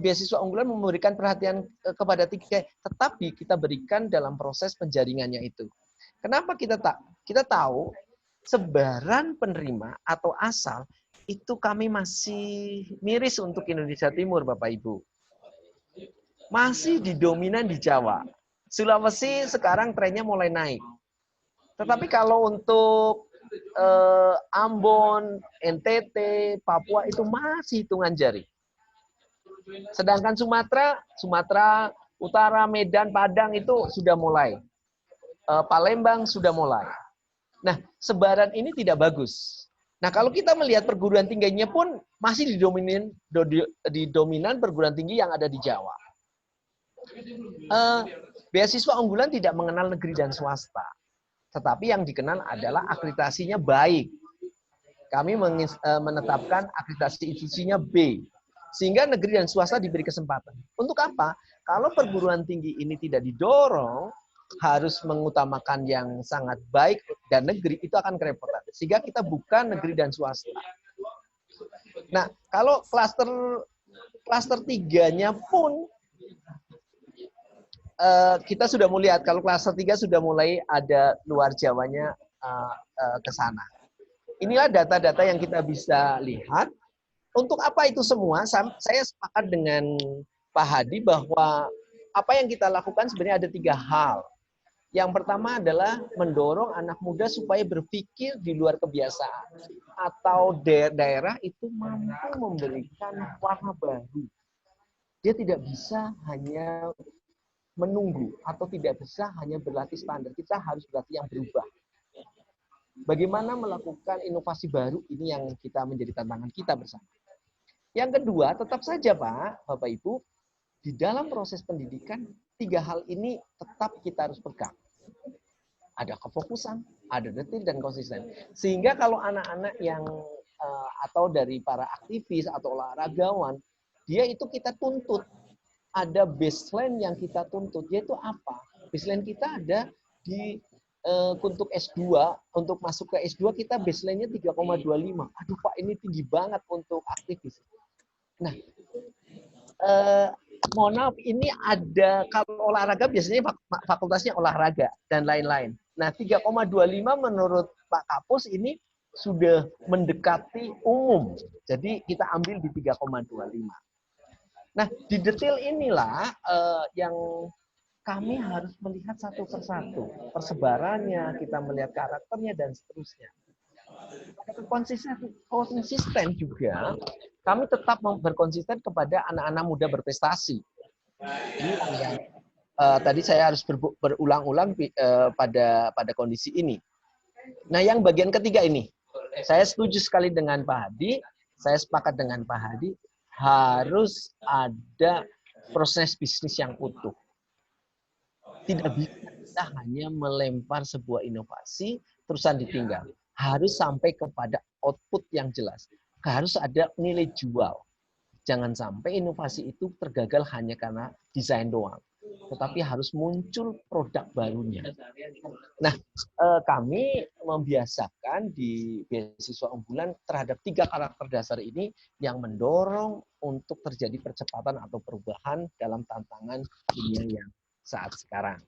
beasiswa unggulan memberikan perhatian kepada 3T? Tetapi kita berikan dalam proses penjaringannya itu. Kenapa kita tahu sebaran penerima atau asal itu kami masih miris untuk Indonesia Timur, Bapak Ibu. Masih didominan di Jawa. Sulawesi sekarang trennya mulai naik. Tetapi kalau untuk Ambon, NTT, Papua itu masih hitungan jari. Sedangkan Sumatera Utara, Medan, Padang itu sudah mulai. Palembang sudah mulai. Nah, sebaran ini tidak bagus. Nah, kalau kita melihat perguruan tingginya pun masih didominan perguruan tinggi yang ada di Jawa. Beasiswa unggulan tidak mengenal negeri dan swasta. Tetapi yang dikenal adalah akreditasinya baik. Kami menetapkan akreditasi institusinya B. Sehingga negeri dan swasta diberi kesempatan. Untuk apa? Kalau perguruan tinggi ini tidak didorong, harus mengutamakan yang sangat baik dan negeri, itu akan kerepotan. Sehingga kita buka negeri dan swasta. Nah, kalau klaster 3-nya pun kita sudah melihat, kalau klaster 3 sudah mulai ada luar Jawanya ke sana. Inilah data-data yang kita bisa lihat. Untuk apa itu semua? Saya sepakat dengan Pak Hadi bahwa apa yang kita lakukan sebenarnya ada 3 hal. Yang pertama adalah mendorong anak muda supaya berpikir di luar kebiasaan. Atau daerah itu mampu memberikan warna baru. Dia tidak bisa hanya menunggu atau tidak bisa hanya berlatih standar. Kita harus berlatih yang berubah. Bagaimana melakukan inovasi baru, ini yang kita menjadi tantangan kita bersama. Yang kedua, tetap saja Pak, Bapak Ibu, di dalam proses pendidikan, 3 hal ini tetap kita harus pegang. Ada kefokusan, ada detail, dan konsisten. Sehingga kalau anak-anak yang atau dari para aktivis atau olahragawan, dia itu kita tuntut. Ada baseline yang kita tuntut, yaitu apa? Baseline kita ada di untuk S2, untuk masuk ke S2 kita baseline-nya 3,25. Aduh Pak, ini tinggi banget untuk aktivis. Nah, mohon maaf, ini ada, kalau olahraga biasanya fakultasnya olahraga dan lain-lain. Nah, 3,25 menurut Pak Kapus ini sudah mendekati umum. Jadi kita ambil di 3,25. Nah, di detail inilah yang kami harus melihat satu persatu. Persebarannya, kita melihat karakternya, dan seterusnya. Konsisten juga, kami tetap berkonsisten kepada anak-anak muda berprestasi. Ini yang tadi saya harus berulang-ulang pada kondisi ini. Nah, yang bagian ketiga ini, saya setuju sekali dengan Pak Hadi, saya sepakat dengan Pak Hadi, harus ada proses bisnis yang utuh. Tidak bisa kita hanya melempar sebuah inovasi, terusan ditinggal. Harus sampai kepada output yang jelas. Harus ada nilai jual. Jangan sampai inovasi itu tergagal hanya karena desain doang. Tetapi harus muncul produk barunya. Nah, kami membiasakan di beasiswa unggulan terhadap 3 karakter dasar ini yang mendorong untuk terjadi percepatan atau perubahan dalam tantangan dunia yang saat sekarang.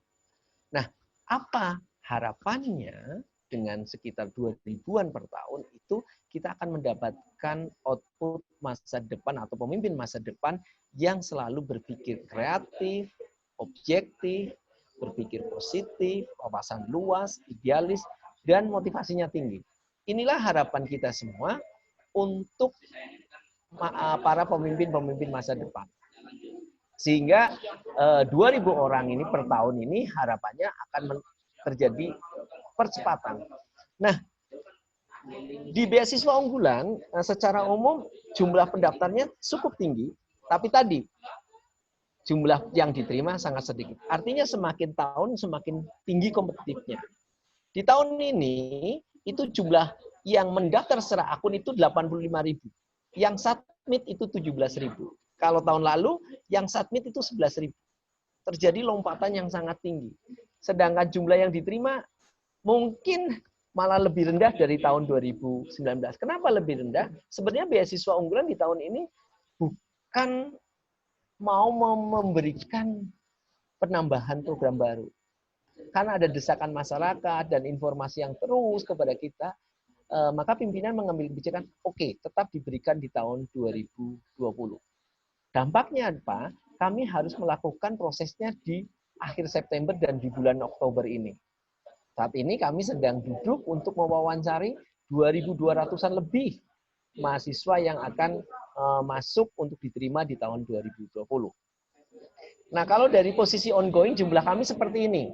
Nah, apa harapannya dengan sekitar 2.000-an per tahun itu kita akan mendapatkan output masa depan atau pemimpin masa depan yang selalu berpikir kreatif, objektif, berpikir positif, wawasan luas, idealis, dan motivasinya tinggi. Inilah harapan kita semua untuk para pemimpin-pemimpin masa depan. Sehingga 2.000 orang ini per tahun ini harapannya akan terjadi percepatan. Nah, di beasiswa unggulan secara umum jumlah pendaftarnya cukup tinggi, tapi tadi jumlah yang diterima sangat sedikit. Artinya semakin tahun semakin tinggi kompetitifnya. Di tahun ini itu jumlah yang mendaftar secara akun itu 85.000. Yang submit itu 17.000. Kalau tahun lalu yang submit itu 11.000. Terjadi lompatan yang sangat tinggi. Sedangkan jumlah yang diterima mungkin malah lebih rendah dari tahun 2019. Kenapa lebih rendah? Sebenarnya beasiswa unggulan di tahun ini bukan mau memberikan penambahan program baru. Karena ada desakan masyarakat dan informasi yang terus kepada kita, maka pimpinan mengambil kebijakan, oke, tetap diberikan di tahun 2020. Dampaknya apa? Kami harus melakukan prosesnya di akhir September dan di bulan Oktober ini. Saat ini kami sedang duduk untuk mewawancari 2.200-an lebih mahasiswa yang akan masuk untuk diterima di tahun 2020. Nah, kalau dari posisi ongoing, jumlah kami seperti ini.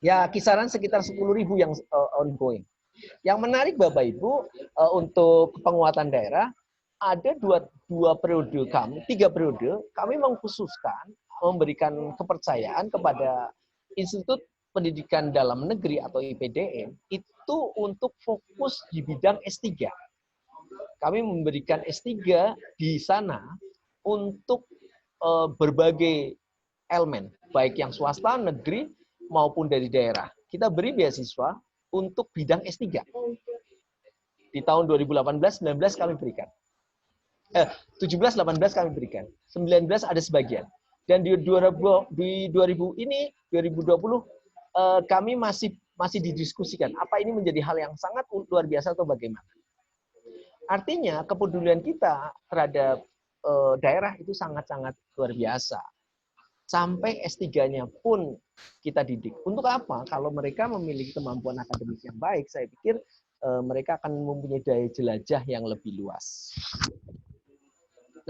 Ya, kisaran sekitar 10.000 yang ongoing. Yang menarik Bapak Ibu, untuk penguatan daerah, ada dua periode kami, 3 periode, kami mengkhususkan memberikan kepercayaan kepada Institut Pendidikan Dalam Negeri atau IPDN itu untuk fokus di bidang S3. Kami memberikan S3 di sana untuk berbagai elemen, baik yang swasta, negeri, maupun dari daerah. Kita beri beasiswa untuk bidang S3. Di tahun 2018-19 kami berikan. 17-18 kami berikan. 19 ada sebagian. Dan di 2020 kami masih didiskusikan apa ini menjadi hal yang sangat luar biasa atau bagaimana. Artinya kepedulian kita terhadap daerah itu sangat-sangat luar biasa. Sampai S3-nya pun kita didik. Untuk apa? Kalau mereka memiliki kemampuan akademis yang baik, saya pikir mereka akan mempunyai daya jelajah yang lebih luas.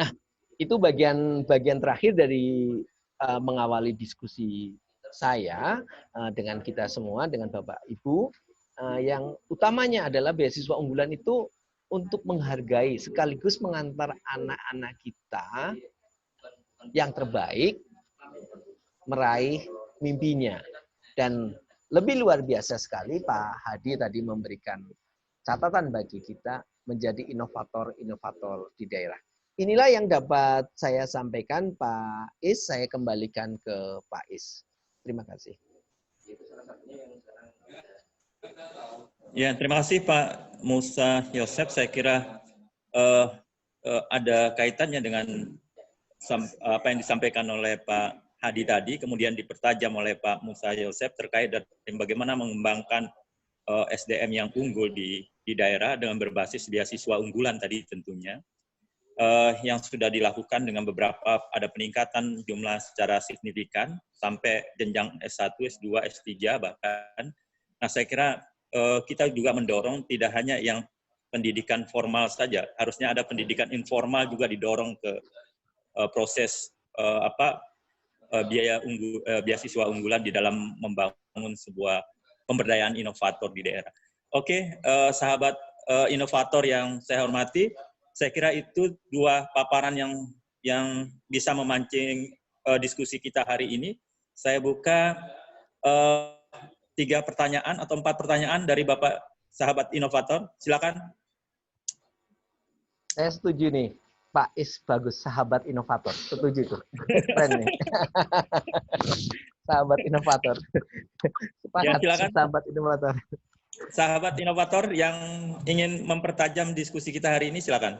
Nah, itu bagian terakhir dari mengawali diskusi saya dengan kita semua, dengan Bapak Ibu. Yang utamanya adalah beasiswa unggulan itu untuk menghargai sekaligus mengantar anak-anak kita yang terbaik meraih mimpinya. Dan lebih luar biasa sekali Pak Hadi tadi memberikan catatan bagi kita menjadi inovator-inovator di daerah. Inilah yang dapat saya sampaikan Pak Is, saya kembalikan ke Pak Is. Terima kasih. salah satunya yang sekarang Ya, terima kasih Pak Musa Yosef. Saya kira ada kaitannya dengan apa yang disampaikan oleh Pak Hadi tadi, kemudian dipertajam oleh Pak Musa Yosef terkait dengan bagaimana mengembangkan SDM yang unggul di daerah dengan berbasis beasiswa unggulan tadi tentunya. Yang sudah dilakukan dengan beberapa, ada peningkatan jumlah secara signifikan sampai jenjang S1, S2, S3 bahkan. Nah, saya kira kita juga mendorong tidak hanya yang pendidikan formal saja, harusnya ada pendidikan informal juga didorong ke proses beasiswa unggulan di dalam membangun sebuah pemberdayaan inovator di daerah. Oke, sahabat inovator yang saya hormati, saya kira itu dua paparan yang bisa memancing diskusi kita hari ini. Saya buka 3 pertanyaan atau 4 pertanyaan dari Bapak sahabat inovator. Silakan. Saya setuju nih. Pak Is bagus, sahabat inovator. Setuju tuh. Keren nih. Sahabat inovator. Ya, Sepakat, silakan. sahabat inovator. Sahabat inovator yang ingin mempertajam diskusi kita hari ini, silakan.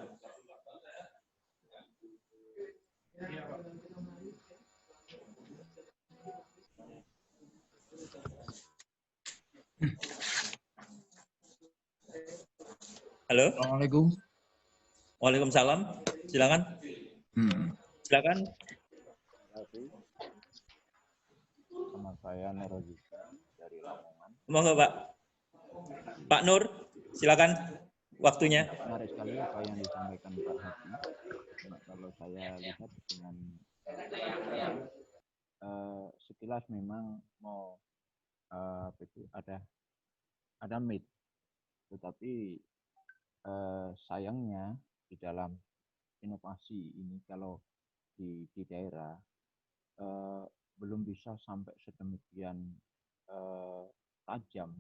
Halo. Assalamualaikum. Waalaikumsalam. Silakan. Silakan. Nama saya Nurul dari Lamongan. Monggo, Pak. Pak Nur, silakan waktunya. Menarik sekali apa yang disampaikan Pak Hadi. Kalau saya lihat dengan sekilas memang mau ada mit, tetapi sayangnya di dalam inovasi ini kalau di daerah belum bisa sampai sedemikian tajam.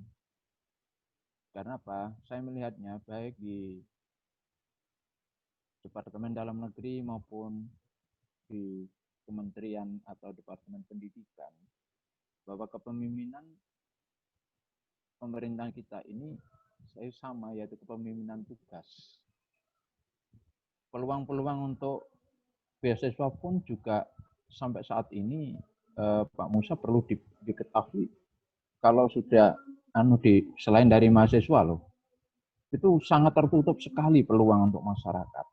Karena apa? Saya melihatnya baik di Departemen Dalam Negeri maupun di Kementerian atau Departemen Pendidikan, bahwa kepemimpinan pemerintah kita ini saya sama, yaitu kepemimpinan tugas. Peluang-peluang untuk beasiswa pun juga sampai saat ini Pak Musa perlu diketahui, kalau sudah selain dari mahasiswa loh, itu sangat tertutup sekali peluang untuk masyarakat.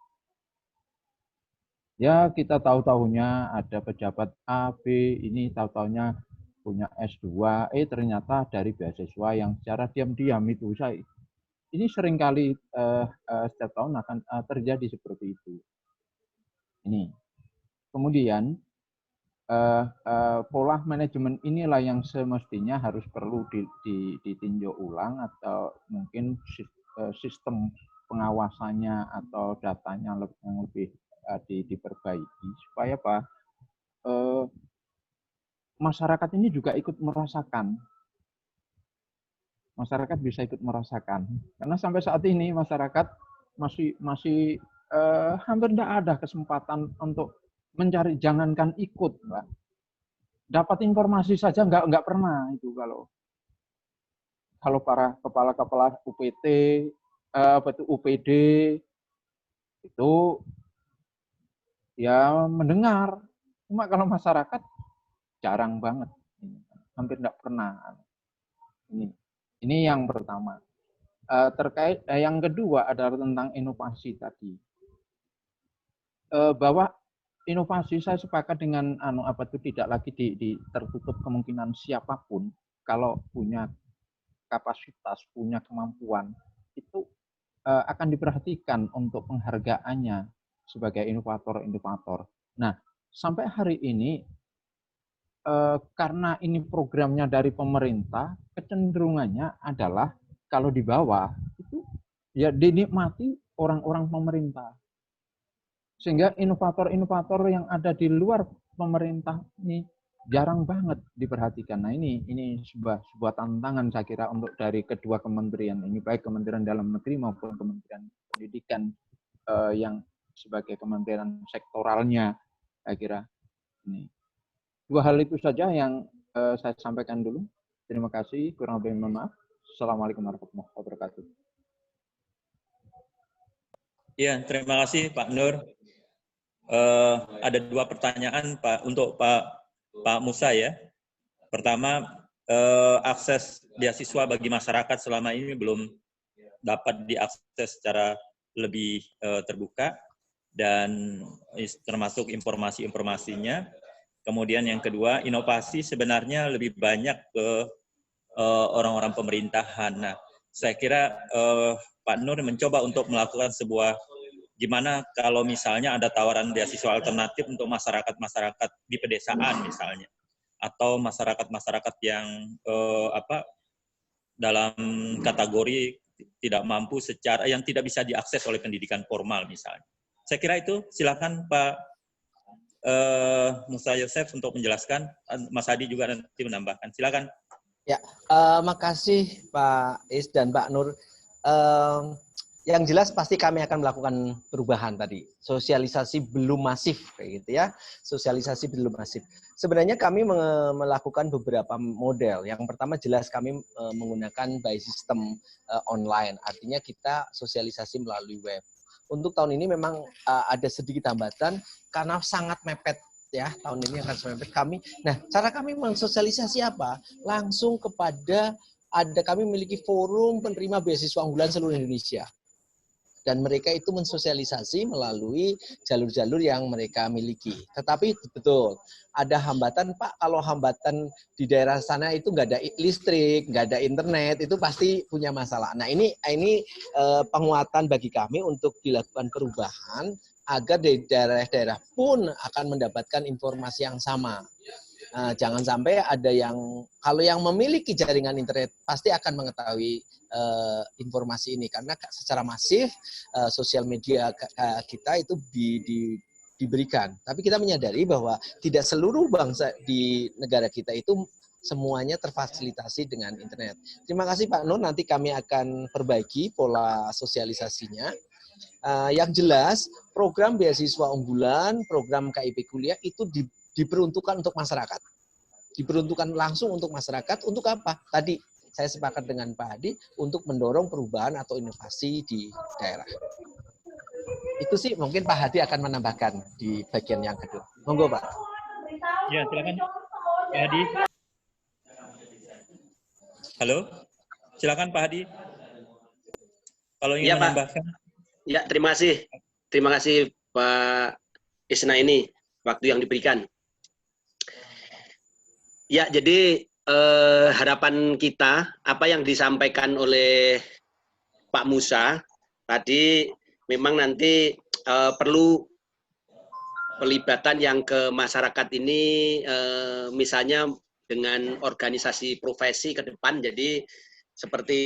Ya, kita tahu-tahunya ada pejabat A, B, ini tahu-tahunya punya S2, ternyata dari beasiswa yang secara diam-diam itu. Ini seringkali setiap tahun akan terjadi seperti itu. Ini. Kemudian, pola manajemen inilah yang semestinya harus perlu ditinjau ulang, atau mungkin sistem pengawasannya atau datanya yang lebih diperbaiki, supaya apa? Masyarakat ini juga ikut merasakan. Masyarakat bisa ikut merasakan, karena sampai saat ini masyarakat masih hampir tidak ada kesempatan untuk mencari, jangankan ikut, Mbak. Dapat informasi saja nggak pernah itu kalau para kepala UPT, UPD itu ya mendengar. Cuma kalau masyarakat jarang banget, hampir tidak pernah. Ini yang pertama. Terkait yang kedua adalah tentang inovasi tadi. Bahwa inovasi, saya sepakat dengan tidak lagi tertutup kemungkinan siapapun kalau punya kapasitas, punya kemampuan, itu akan diperhatikan untuk penghargaannya sebagai inovator-inovator. Nah, sampai hari ini karena ini programnya dari pemerintah, kecenderungannya adalah kalau di bawah itu ya dinikmati orang-orang pemerintah. Sehingga inovator-inovator yang ada di luar pemerintah ini jarang banget diperhatikan. Nah, ini sebuah tantangan saya kira untuk dari kedua kementerian ini, baik Kementerian Dalam Negeri maupun Kementerian Pendidikan yang sebagai kementerian sektoralnya, saya kira ini. Dua hal itu saja yang saya sampaikan dulu. Terima kasih, kurang lebih mohon maaf. Assalamualaikum warahmatullahi wabarakatuh. Iya, terima kasih Pak Nur. Ada 2 pertanyaan Pak untuk Pak Musa ya. Pertama, akses beasiswa bagi masyarakat selama ini belum dapat diakses secara lebih terbuka dan termasuk informasi-informasinya. Kemudian yang kedua, inovasi sebenarnya lebih banyak ke orang-orang pemerintahan. Nah, saya kira Pak Nur mencoba untuk melakukan sebuah gimana kalau misalnya ada tawaran beasiswa alternatif untuk masyarakat-masyarakat di pedesaan misalnya, atau masyarakat-masyarakat yang dalam kategori tidak mampu yang tidak bisa diakses oleh pendidikan formal misalnya. Saya kira itu. Silakan Pak Musa Yosef untuk menjelaskan. Mas Hadi juga nanti menambahkan. Silakan. Ya, makasih Pak Is dan Pak Nur. Yang jelas pasti kami akan melakukan perubahan tadi. Sosialisasi belum masif, kayak gitu ya. Sosialisasi belum masif. Sebenarnya kami melakukan beberapa model. Yang pertama jelas kami menggunakan by system online. Artinya kita sosialisasi melalui web. Untuk tahun ini memang ada sedikit hambatan karena sangat mepet. Ya, tahun ini akan sampai kami. Nah, cara kami mensosialisasi apa? Langsung kepada kami memiliki forum penerima beasiswa unggulan seluruh Indonesia. Dan mereka itu mensosialisasi melalui jalur-jalur yang mereka miliki. Tetapi betul, ada hambatan Pak, kalau hambatan di daerah sana itu nggak ada listrik, nggak ada internet, itu pasti punya masalah. Nah ini penguatan bagi kami untuk dilakukan perubahan, agar di daerah-daerah pun akan mendapatkan informasi yang sama. Jangan sampai ada kalau yang memiliki jaringan internet pasti akan mengetahui informasi ini, karena secara masif sosial media kita itu diberikan. Tapi kita menyadari bahwa tidak seluruh bangsa di negara kita itu semuanya terfasilitasi dengan internet. Terima kasih Pak Nur, nanti kami akan perbaiki pola sosialisasinya. Yang jelas, program beasiswa unggulan, program KIP kuliah itu diperuntukkan untuk masyarakat. Diperuntukkan langsung untuk masyarakat. Untuk apa? Tadi saya sepakat dengan Pak Hadi untuk mendorong perubahan atau inovasi di daerah. Itu sih mungkin Pak Hadi akan menambahkan di bagian yang kedua. Monggo Pak. Ya, silakan Pak Hadi. Halo, silakan Pak Hadi. Kalau ingin menambahkan. Ya, terima kasih. Terima kasih Pak Isna ini waktu yang diberikan. Ya, jadi harapan kita, apa yang disampaikan oleh Pak Musa tadi, memang nanti perlu pelibatan yang ke masyarakat ini, misalnya dengan organisasi profesi ke depan. Jadi seperti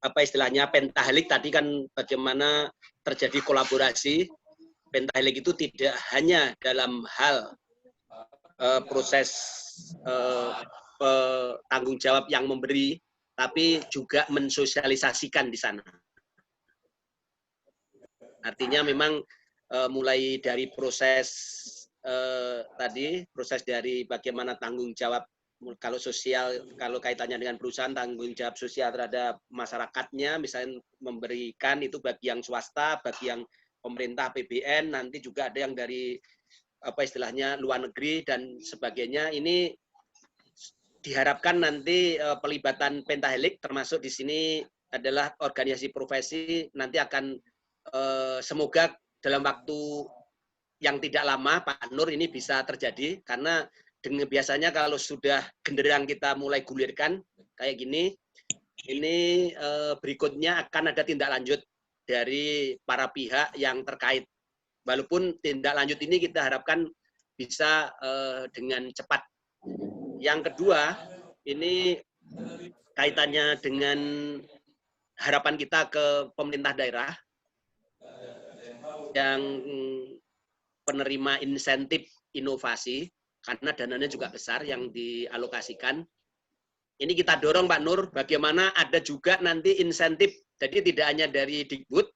apa istilahnya pentahelik tadi kan, bagaimana terjadi kolaborasi. Pentahelik itu tidak hanya dalam hal proses tanggung jawab yang memberi, tapi juga mensosialisasikan di sana. Artinya memang mulai dari proses tadi, proses dari bagaimana tanggung jawab kalau sosial, kalau kaitannya dengan perusahaan, tanggung jawab sosial terhadap masyarakatnya, misalnya memberikan itu bagi yang swasta, bagi yang pemerintah APBN, nanti juga ada yang dari apa istilahnya luar negeri dan sebagainya. Ini diharapkan nanti pelibatan pentahelik, termasuk di sini adalah organisasi profesi, nanti akan semoga dalam waktu yang tidak lama Pak Nur ini bisa terjadi, karena biasanya kalau sudah genderang kita mulai gulirkan kayak gini, ini berikutnya akan ada tindak lanjut dari para pihak yang terkait. Walaupun tindak lanjut ini kita harapkan bisa dengan cepat. Yang kedua, ini kaitannya dengan harapan kita ke pemerintah daerah yang penerima insentif inovasi, karena dananya juga besar yang dialokasikan. Ini kita dorong Pak Nur, bagaimana ada juga nanti insentif, jadi tidak hanya dari Dikbud,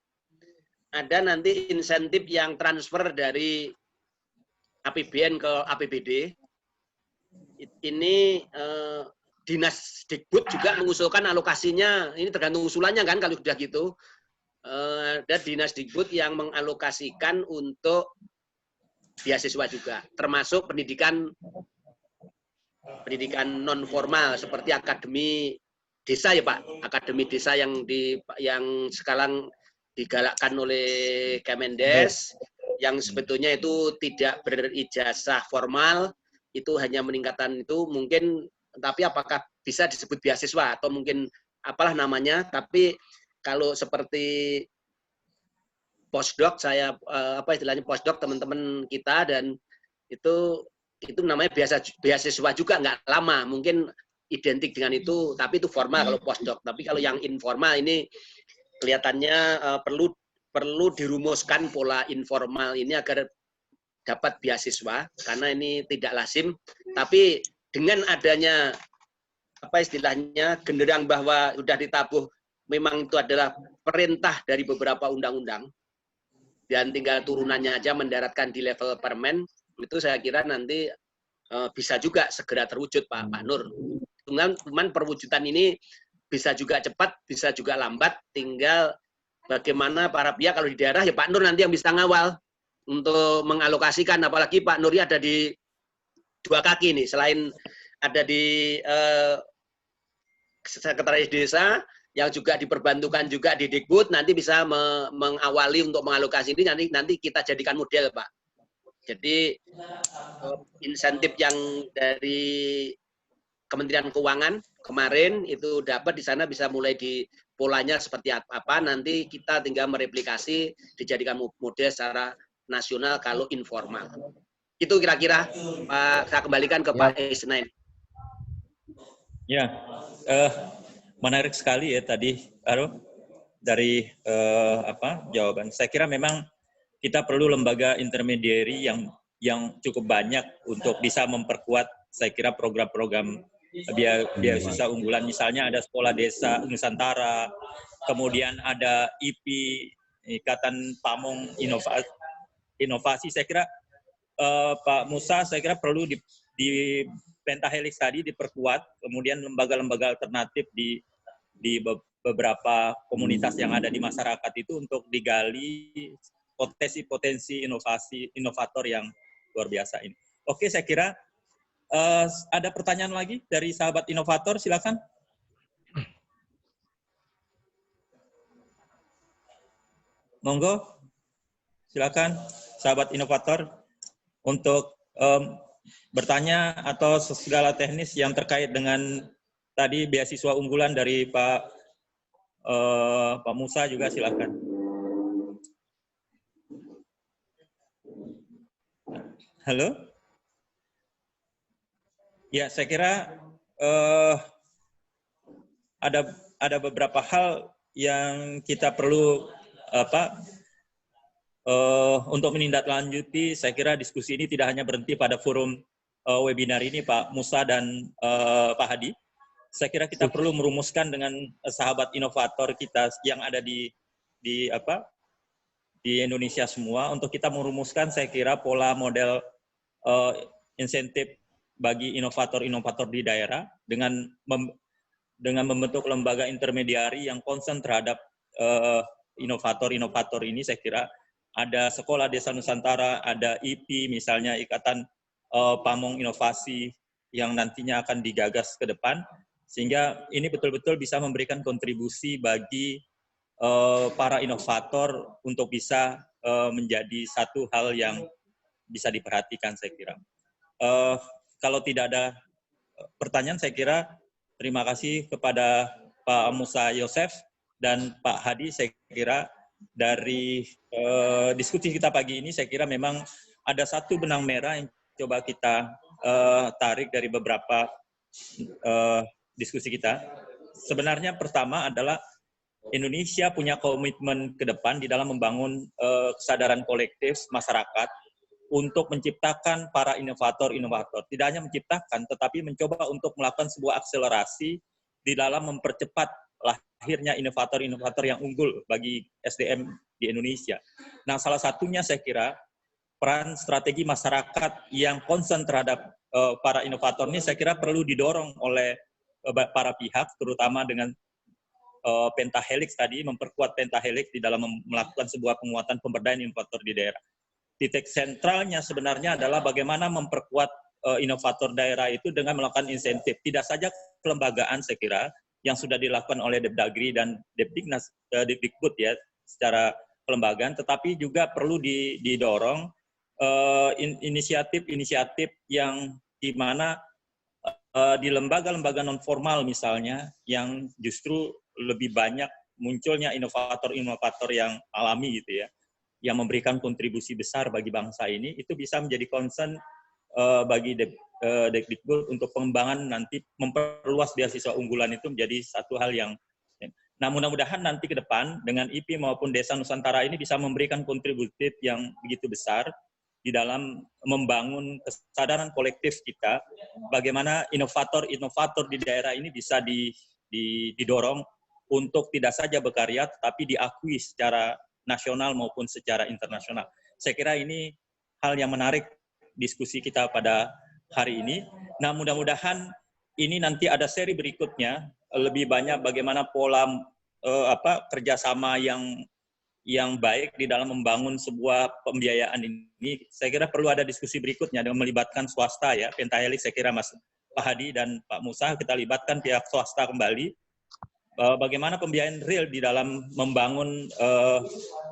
ada nanti insentif yang transfer dari APBN ke APBD. Ini Dinas Dikbud juga mengusulkan alokasinya, ini tergantung usulannya kan kalau sudah gitu. Ada Dinas Dikbud yang mengalokasikan untuk beasiswa juga, termasuk pendidikan non formal seperti akademi desa ya Pak, akademi desa yang sekarang digalakkan oleh Kemendes, yang sebetulnya itu tidak berijazah formal, itu hanya meningkatkan itu mungkin, tapi apakah bisa disebut beasiswa atau mungkin apalah namanya, tapi kalau seperti postdoc saya apa istilahnya postdoc teman-teman kita, dan itu namanya beasiswa juga, nggak lama, mungkin identik dengan itu, tapi itu formal kalau postdoc. Tapi kalau yang informal ini kelihatannya perlu dirumuskan pola informal ini agar dapat beasiswa, karena ini tidak lazim. Tapi dengan adanya apa istilahnya genderang bahwa sudah ditabuh, memang itu adalah perintah dari beberapa undang-undang dan tinggal turunannya aja mendaratkan di level permen, itu saya kira nanti bisa juga segera terwujud Pak Nur. Cuman perwujudan ini bisa juga cepat, bisa juga lambat, tinggal bagaimana para pihak, kalau di daerah ya Pak Nur nanti yang bisa ngawal untuk mengalokasikan, apalagi Pak Nur ada di dua kaki nih, selain ada di Sekretaris Desa, yang juga diperbantukan juga di Dikbud, nanti bisa mengawali untuk mengalokasi ini, nanti kita jadikan model Pak. Jadi insentif yang dari Kementerian Keuangan kemarin itu dapat di sana bisa mulai di polanya seperti apa, nanti kita tinggal mereplikasi dijadikan model secara nasional kalau informal. Itu kira-kira Pak, saya kembalikan ke Pak Isnain. Ya, menarik sekali ya tadi dari jawaban. Saya kira memang kita perlu lembaga intermediary yang cukup banyak untuk bisa memperkuat, saya kira, program-program beasiswa unggulan. Misalnya ada Sekolah Desa Nusantara, kemudian ada IP, Ikatan Pamong Inovasi. Saya kira Pak Musa, saya kira perlu di Pentahelix tadi diperkuat, kemudian lembaga-lembaga alternatif di beberapa komunitas yang ada di masyarakat itu untuk digali potensi inovator yang luar biasa ini. Oke, saya kira ada pertanyaan lagi dari sahabat inovator, silakan. Monggo, silakan sahabat inovator untuk bertanya atau segala teknis yang terkait dengan tadi beasiswa unggulan dari Pak Musa juga silakan. Halo? Ya, saya kira ada beberapa hal yang kita perlu untuk menindaklanjuti. Saya kira diskusi ini tidak hanya berhenti pada forum webinar ini, Pak Musa dan Pak Hadi. Saya kira kita perlu merumuskan dengan sahabat inovator kita yang ada di Indonesia semua, untuk kita merumuskan, saya kira, pola model insentif bagi inovator-inovator di daerah dengan membentuk lembaga intermediari yang concern terhadap inovator-inovator ini. Saya kira ada Sekolah Desa Nusantara, ada IP, misalnya Ikatan Pamong Inovasi yang nantinya akan digagas ke depan, sehingga ini betul-betul bisa memberikan kontribusi bagi para inovator untuk bisa menjadi satu hal yang bisa diperhatikan, saya kira. Kalau tidak ada pertanyaan, saya kira terima kasih kepada Pak Musa Yosef dan Pak Hadi. Saya kira dari diskusi kita pagi ini, saya kira memang ada satu benang merah yang coba kita tarik dari beberapa diskusi kita. Sebenarnya pertama adalah Indonesia punya komitmen ke depan di dalam membangun kesadaran kolektif masyarakat untuk menciptakan para inovator-inovator. Tidak hanya menciptakan, tetapi mencoba untuk melakukan sebuah akselerasi di dalam mempercepat lahirnya inovator-inovator yang unggul bagi SDM di Indonesia. Nah, salah satunya saya kira peran strategi masyarakat yang concern terhadap para inovator ini saya kira perlu didorong oleh para pihak, terutama dengan pentahelix tadi, memperkuat pentahelix di dalam melakukan sebuah penguatan pemberdayaan inovator di daerah. Titik sentralnya sebenarnya adalah bagaimana memperkuat inovator daerah itu dengan melakukan insentif. Tidak saja kelembagaan saya kira yang sudah dilakukan oleh Depdagri dan Depdikbud ya secara kelembagaan, tetapi juga perlu didorong inisiatif-inisiatif yang di mana di lembaga-lembaga non formal misalnya yang justru lebih banyak munculnya inovator-inovator yang alami gitu ya, yang memberikan kontribusi besar bagi bangsa ini, itu bisa menjadi concern bagi Depdikbud untuk pengembangan nanti memperluas beasiswa unggulan itu menjadi satu hal yang. Nah, mudah-mudahan nanti ke depan dengan IP maupun Desa Nusantara ini bisa memberikan kontributif yang begitu besar di dalam membangun kesadaran kolektif kita, bagaimana inovator-inovator di daerah ini bisa didorong untuk tidak saja berkarya, tetapi diakui secara nasional maupun secara internasional. Saya kira ini hal yang menarik diskusi kita pada hari ini. Nah, mudah-mudahan ini nanti ada seri berikutnya, lebih banyak bagaimana pola kerjasama yang baik di dalam membangun sebuah pembiayaan ini. Saya kira perlu ada diskusi berikutnya dengan melibatkan swasta ya, pentahelix saya kira Mas Pak Hadi dan Pak Musa, kita libatkan pihak swasta kembali. Bagaimana pembiayaan real di dalam membangun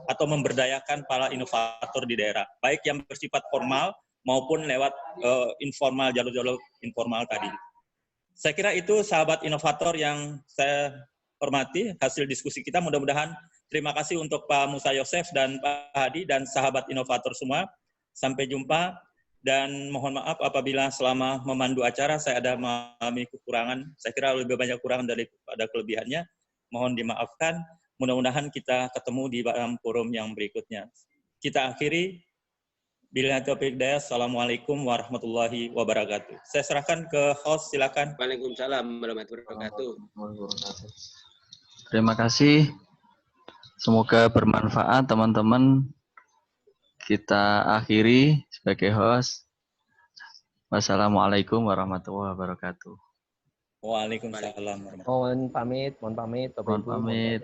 atau memberdayakan para inovator di daerah, baik yang bersifat formal maupun lewat informal, jalur-jalur informal tadi. Saya kira itu sahabat inovator yang saya hormati hasil diskusi kita. Mudah-mudahan terima kasih untuk Pak Musa Yosef dan Pak Hadi dan sahabat inovator semua. Sampai jumpa dan mohon maaf apabila selama memandu acara saya ada mengalami kekurangan. Saya kira lebih banyak kekurangan daripada kelebihannya. Mohon dimaafkan. Mudah-mudahan kita ketemu di dalam forum yang berikutnya. Kita akhiri. Billahi taufiq hidayah. Assalamualaikum warahmatullahi wabarakatuh. Saya serahkan ke host, silakan. Waalaikumsalam warahmatullahi wabarakatuh. Terima kasih. Semoga bermanfaat teman-teman. Kita akhiri sebagai host. Wassalamualaikum warahmatullahi wabarakatuh. Waalaikumsalam warahmatullahi wabarakatuh. Mohon pamit, Bapak Ibu. Mohon pamit.